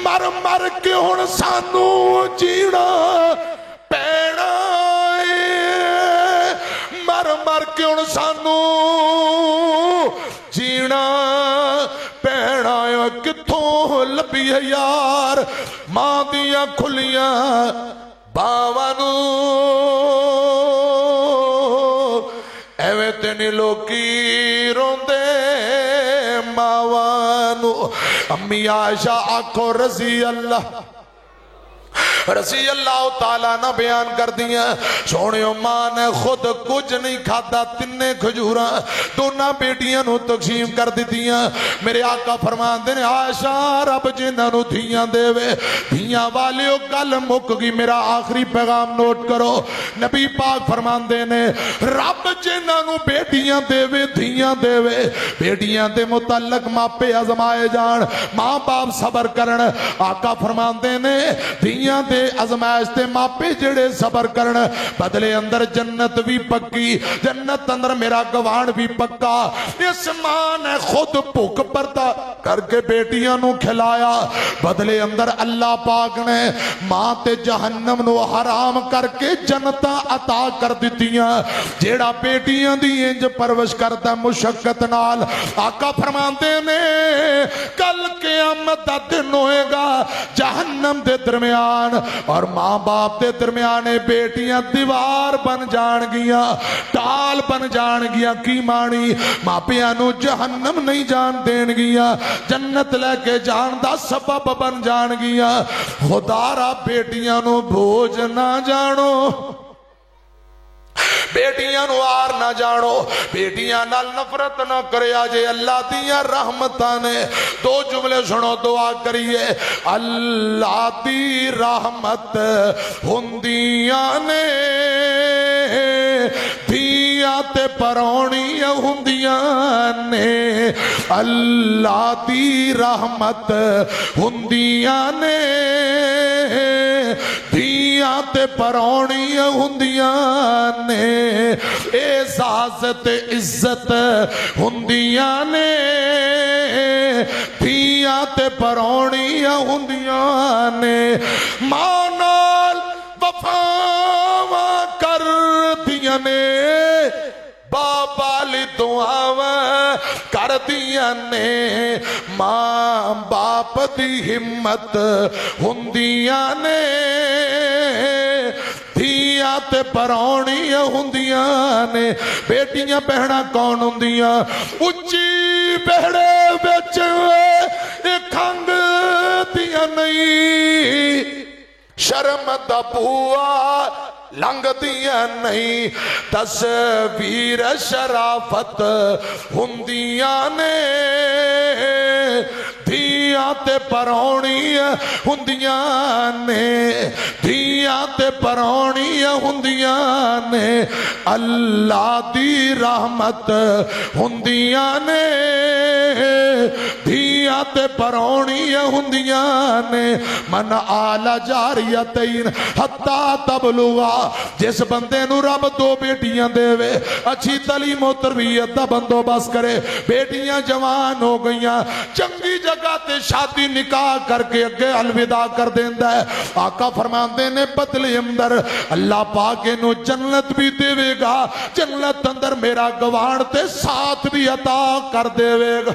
مر مر کے ہن سانو جینا پینا مر مر کے ہن سانو جینا پینا کتھوں لبی ہے یار ماں دیاں کھلیاں باوانو ایویں تینی لوکی روندے ماوانو امی عائشہ آنکھو رضی اللہ تعالیٰ نہ بیان کر دیا سونیو ماں نے خود کچھ نہیں کھاتا تنے کھجوراں دونہ بیٹیاں نو تقسیم کر دیتیاں میرے آقا فرمان دینے عائشہ رب جنہاں نو دھیاں دے وے دھیاں والیو گل مک گی میرا آخری پیغام نوٹ کرو نبی پاک فرمان دینے رب جنہاں نو بیٹیاں دے وے دھیاں دے وے بیٹیاں دے متعلق ماپے ازمائے جان ماں باپ صبر کرن آقا فرمان دینے دھیاں دے ازمائش تے ماپے جڑے صبر کرن بدلے اندر جنت بھی پکی جنت اندر میرا گوان بھی پکا اس ماں نے خود بھوک پرتا کر کے بیٹیاں نو کھلایا بدلے اندر اللہ پاک نے ماں تے جہنم نو حرام کر کے جنتاں عطا کر دیتیاں جیڑا بیٹیاں دی انج پرورش کرتا مشقت نال آقا فرماندے نے کل قیامت دا دن ہوئے گا جہنم دے درمیان اور ماں باپ دے درمیان بیٹیاں دیوار بن جان گیا ٹال بن جان گیا کی مانی ماں پیانو جہنم نہیں جان دین گیا جنت لے کے جان دا سبب بن جان گیا خدا را بیٹیاں نو بوجھ نہ جانو بیٹیاں نو آر نہ جانو بیٹیاں نال نفرت نہ کرے آجے اللہ دیاں رحمتاں نے دو جملے سنو دعا کریے اللہ دی رحمت ہندیاں نے دھیاں تے پرونیاں ہندیاں نے اللہ دی رحمت ہندیاں نے دھیاں تے پرونیاں ہندیاں نے اعزاز تے عزت ہندیاں نے دھیاں تے پرونیاں ہندیاں نے ماں نال وفاواں کر دیاں نے بابا لی دعاواں کر دیاں نے ماں باپ دی ہمت ہندیاں نے دھیاں تے پرونیاں ہندیاں نے بیٹیاں بہنا کون ہندیاں اچھی بہڑے بچ کھنگ دیاں نہیں شرم دا بوا لنگ دیاں نہیں تصویر شرافت ہندیاں نے دھیاں تے پرونیاں ہندیاں نے دھیاں ਧੀਆਂ ਤੇ ਪਰਾਉਣੀਆਂ ਹੁੰਦੀਆਂ ਨੇ ਅੱਲਾ ਦੀ ਰਹਿਮਤ ਹੁੰਦੀਆਂ ਨੇ ਧੀਆਂ ਤੇ ਪਰਾਉਣੀਆਂ ਹੁੰਦੀਆਂ ਨੇ ਮਨ ਆਲਾ ਜਾਰੀਅਤੈਨ ਹੱਤਾ ਤਬਲੁਗਾ ਜਿਸ ਬੰਦੇ ਨੂੰ ਰੱਬ ਦੋ ਬੇਟੀਆਂ ਦੇਵੇ ਅੱਛੀ ਤਾਲੀਮ و تربیت ਦਾ ਬੰਦੋਬਸਤ ਕਰੇ ਬੇਟੀਆਂ ਜਵਾਨ ਹੋ ਗਈਆਂ ਚੰਗੀ ਜਗ੍ਹਾ ਤੇ ਸ਼ਾਦੀ ਨਿਕਾਹ ਕਰਕੇ ਅੱਗੇ ਅਲਵਿਦਾ ਕਰ ਦਿੰਦਾ ਹੈ ਆਕਾ ਫਰਮਾਉਂਦੇ ਨੇ ਬਦਲੇ ਅੰਦਰ ਅੱਲਾਹ ਪਾਕ ਇਹਨੂੰ ਜੰਨਤ ਵੀ ਦੇਵੇਗਾ ਜੰਨਤ ਅੰਦਰ ਮੇਰਾ ਗਵਾਣ ਤੇ ਸਾਥ ਵੀ عطا ਕਰ ਦੇਵੇਗਾ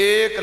1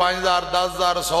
5000 10000 100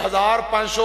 1500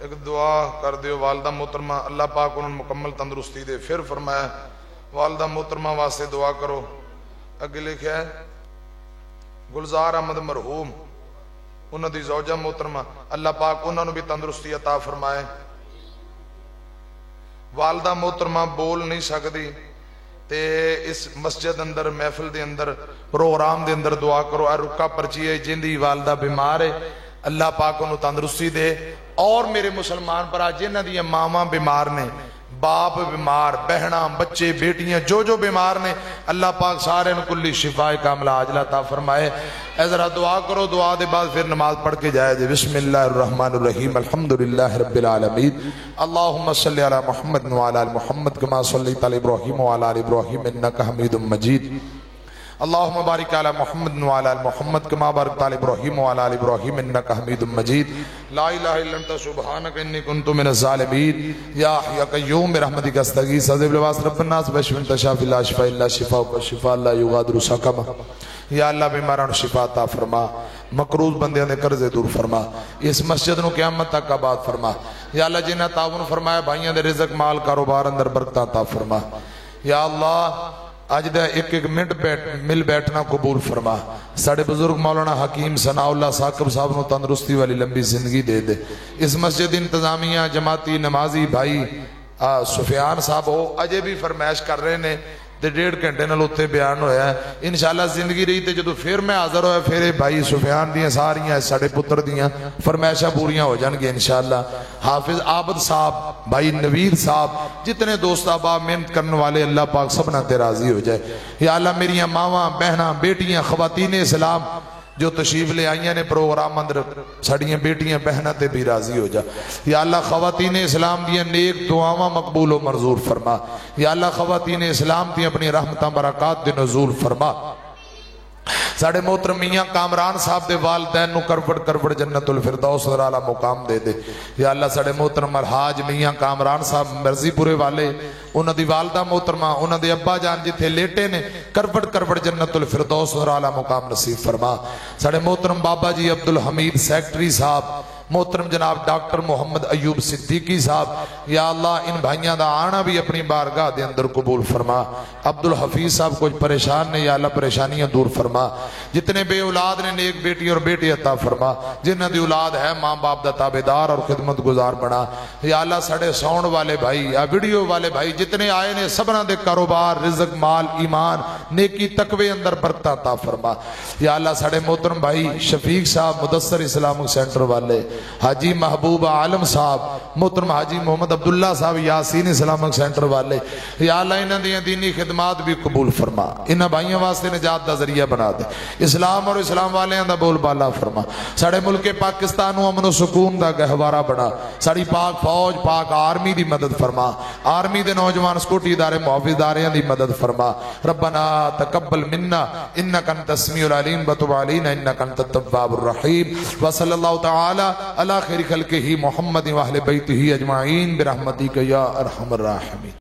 ایک دعا کر دیو والدہ محترمہ اللہ پاک انہوں نے مکمل تندرستی دے. پھر فرمایا والدہ محترمہ واسطے دعا کرو. اگے لکھا ہے گلزار احمد مرحوم انہوں دی زوجہ محترمہ اللہ پاک انہوں نے بھی تندرستی عطا فرمائے. والدہ محترمہ بول نہیں سکتی تے اس مسجد اندر محفل دے اندر پروگرام دے اندر دعا کرو. اے رکا پرچی ہے جن دی والدہ بیمار ہے اللہ پاک انہوں تندرستی دے. اور میرے مسلمان پر جنہ دی ماما بیمار نے باپ بیمار بہناں بچے بیٹیاں جو بیمار نے اللہ پاک سارے ان کلی شفا کاملہ عاجلہ عطا فرمائے. اے ذرا دعا کرو. دعا دے بعد پھر نماز پڑھ کے جائے جے. بسم اللہ الرحمن الرحیم الحمدللہ رب العالمین اللہم صلی علی محمد وعلی آل محمد کما صلیت علی ابراہیم وعلی آل ابراہیم انک حمید مجید. اللہم بارک علی محمد وعلی آل محمد کما بارکت علی ابراہیم وعلی آل ابراہیم انک حمید مجید. لا الہ الا انت سبحانک انی کنت من الظالمین. یا حی یا قیوم برحمتک استغیث اذهب لباس رب الناس واشف انت شافی لا شفاء الا شفاءک شفاء لا یغادر سقما. یا اللہ بیماران شفا عطا فرما. مقروض بندیاں دے قرضے دور فرما. اس مسجد نو قیامت تک آباد فرما. یا اللہ جنہاں تعاون فرمایا بھائیاں دے رزق مال کاروبار اندر برکت عطا فرما. یا اللہ آج دا ایک منٹ مل بیٹھنا قبول فرما. ساڑھے بزرگ مولانا حکیم ثناء اللہ ثاقب صاحب نو تندرستی والی لمبی زندگی دے دے. اس مسجد انتظامیہ جماعتی نمازی بھائی سفیان صاحب ہو اجے بھی فرمائش کر رہے نے تے 1.5 گھنٹے نال اوتھے بیان ہویا ہے. انشاءاللہ زندگی رہی تے جدو پھر میں حاضر ہویا پھر بھائی سفیان دیاں ساریاں ساڑے پتر دیاں فرمائشاں پوریاں ہو جان گے انشاءاللہ. حافظ عابد صاحب بھائی نویر صاحب جتنے دوست احباب محنت کرنے والے اللہ پاک سبنا تے راضی ہو جائے. یا اللہ میریاں ماواں بہناں بیٹیاں خواتین اسلام جو تشریف لے آئیاں نے پروگرام اندر ساڑیاں بیٹیاں بہناں تے بھی راضی ہو جا. یا اللہ خواتین اسلام دیاں نیک دعاواں مقبول و منظور فرما. یا اللہ خواتین اسلام دی اپنی رحمتاں برکات دے نزول فرما. ساڑھے محترم میاں کامران صاحب دے والدین نو کروڑ جنت الفردوس اعلیٰ مقام دے دے. یا اللہ ساڑھے محترم الحاج میاں کامران صاحب مرضی پورے والے انہاں دی والدہ محترمہ انہاں دے ابا جان جتھے لیٹے نے کروڑ جنت الفردوس اعلیٰ مقام نصیب فرما. ساڑھے محترم بابا جی عبدالحمید سیکٹری صاحب محترم جناب ڈاکٹر محمد ایوب صدیقی صاحب یا اللہ ان بھائیاں دا آنا بھی اپنی بارگاہ دے اندر قبول فرما. عبدالحفیظ صاحب کچھ پریشان نے یا اللہ پریشانیاں دور فرما. جتنے بے اولاد نے نیک بیٹی اور بیٹی عطا فرما. جنہ دی اولاد ہے ماں باپ دا تابعدار اور خدمت گزار بنا. یا اللہ ساڑے ساؤنڈ والے بھائی یا ویڈیو والے بھائی جتنے آئے نے سبنا دے کاروبار رزق مال ایمان نیکی تقوی اندر برکت عطا فرما. یا اللہ ساڑے محترم بھائی شفیق صاحب مدثر اسلامک سینٹر والے حاجی محبوب عالم صاحب محترم حاجی محمد عبداللہ صاحب یاسین اسلامک سینٹر والے یا اللہ انہاں دیاں دینی خدمات بھی قبول فرما. انہاں بھائیاں واسطے نجات دا ذریعہ بنا دے. اسلام اور اسلام والیاں دا بول بالا فرما. ساڑے ملک پاکستان و امن و سکون دا گہوارہ بنا. ساڑی پاک فوج پاک آرمی دی مدد فرما. آرمی دے نوجوان سکوٹی ادارے محافظ اداریاں دی مدد فرما. ربنا تقبل منا انک انت السمیع العلیم وتب علینا انک انت التواب الرحیم. وصلی اللہ تعالی علی خیر خلقہ محمد و اہل بیتہ اجمعین برحمتک یا ارحم الراحمین.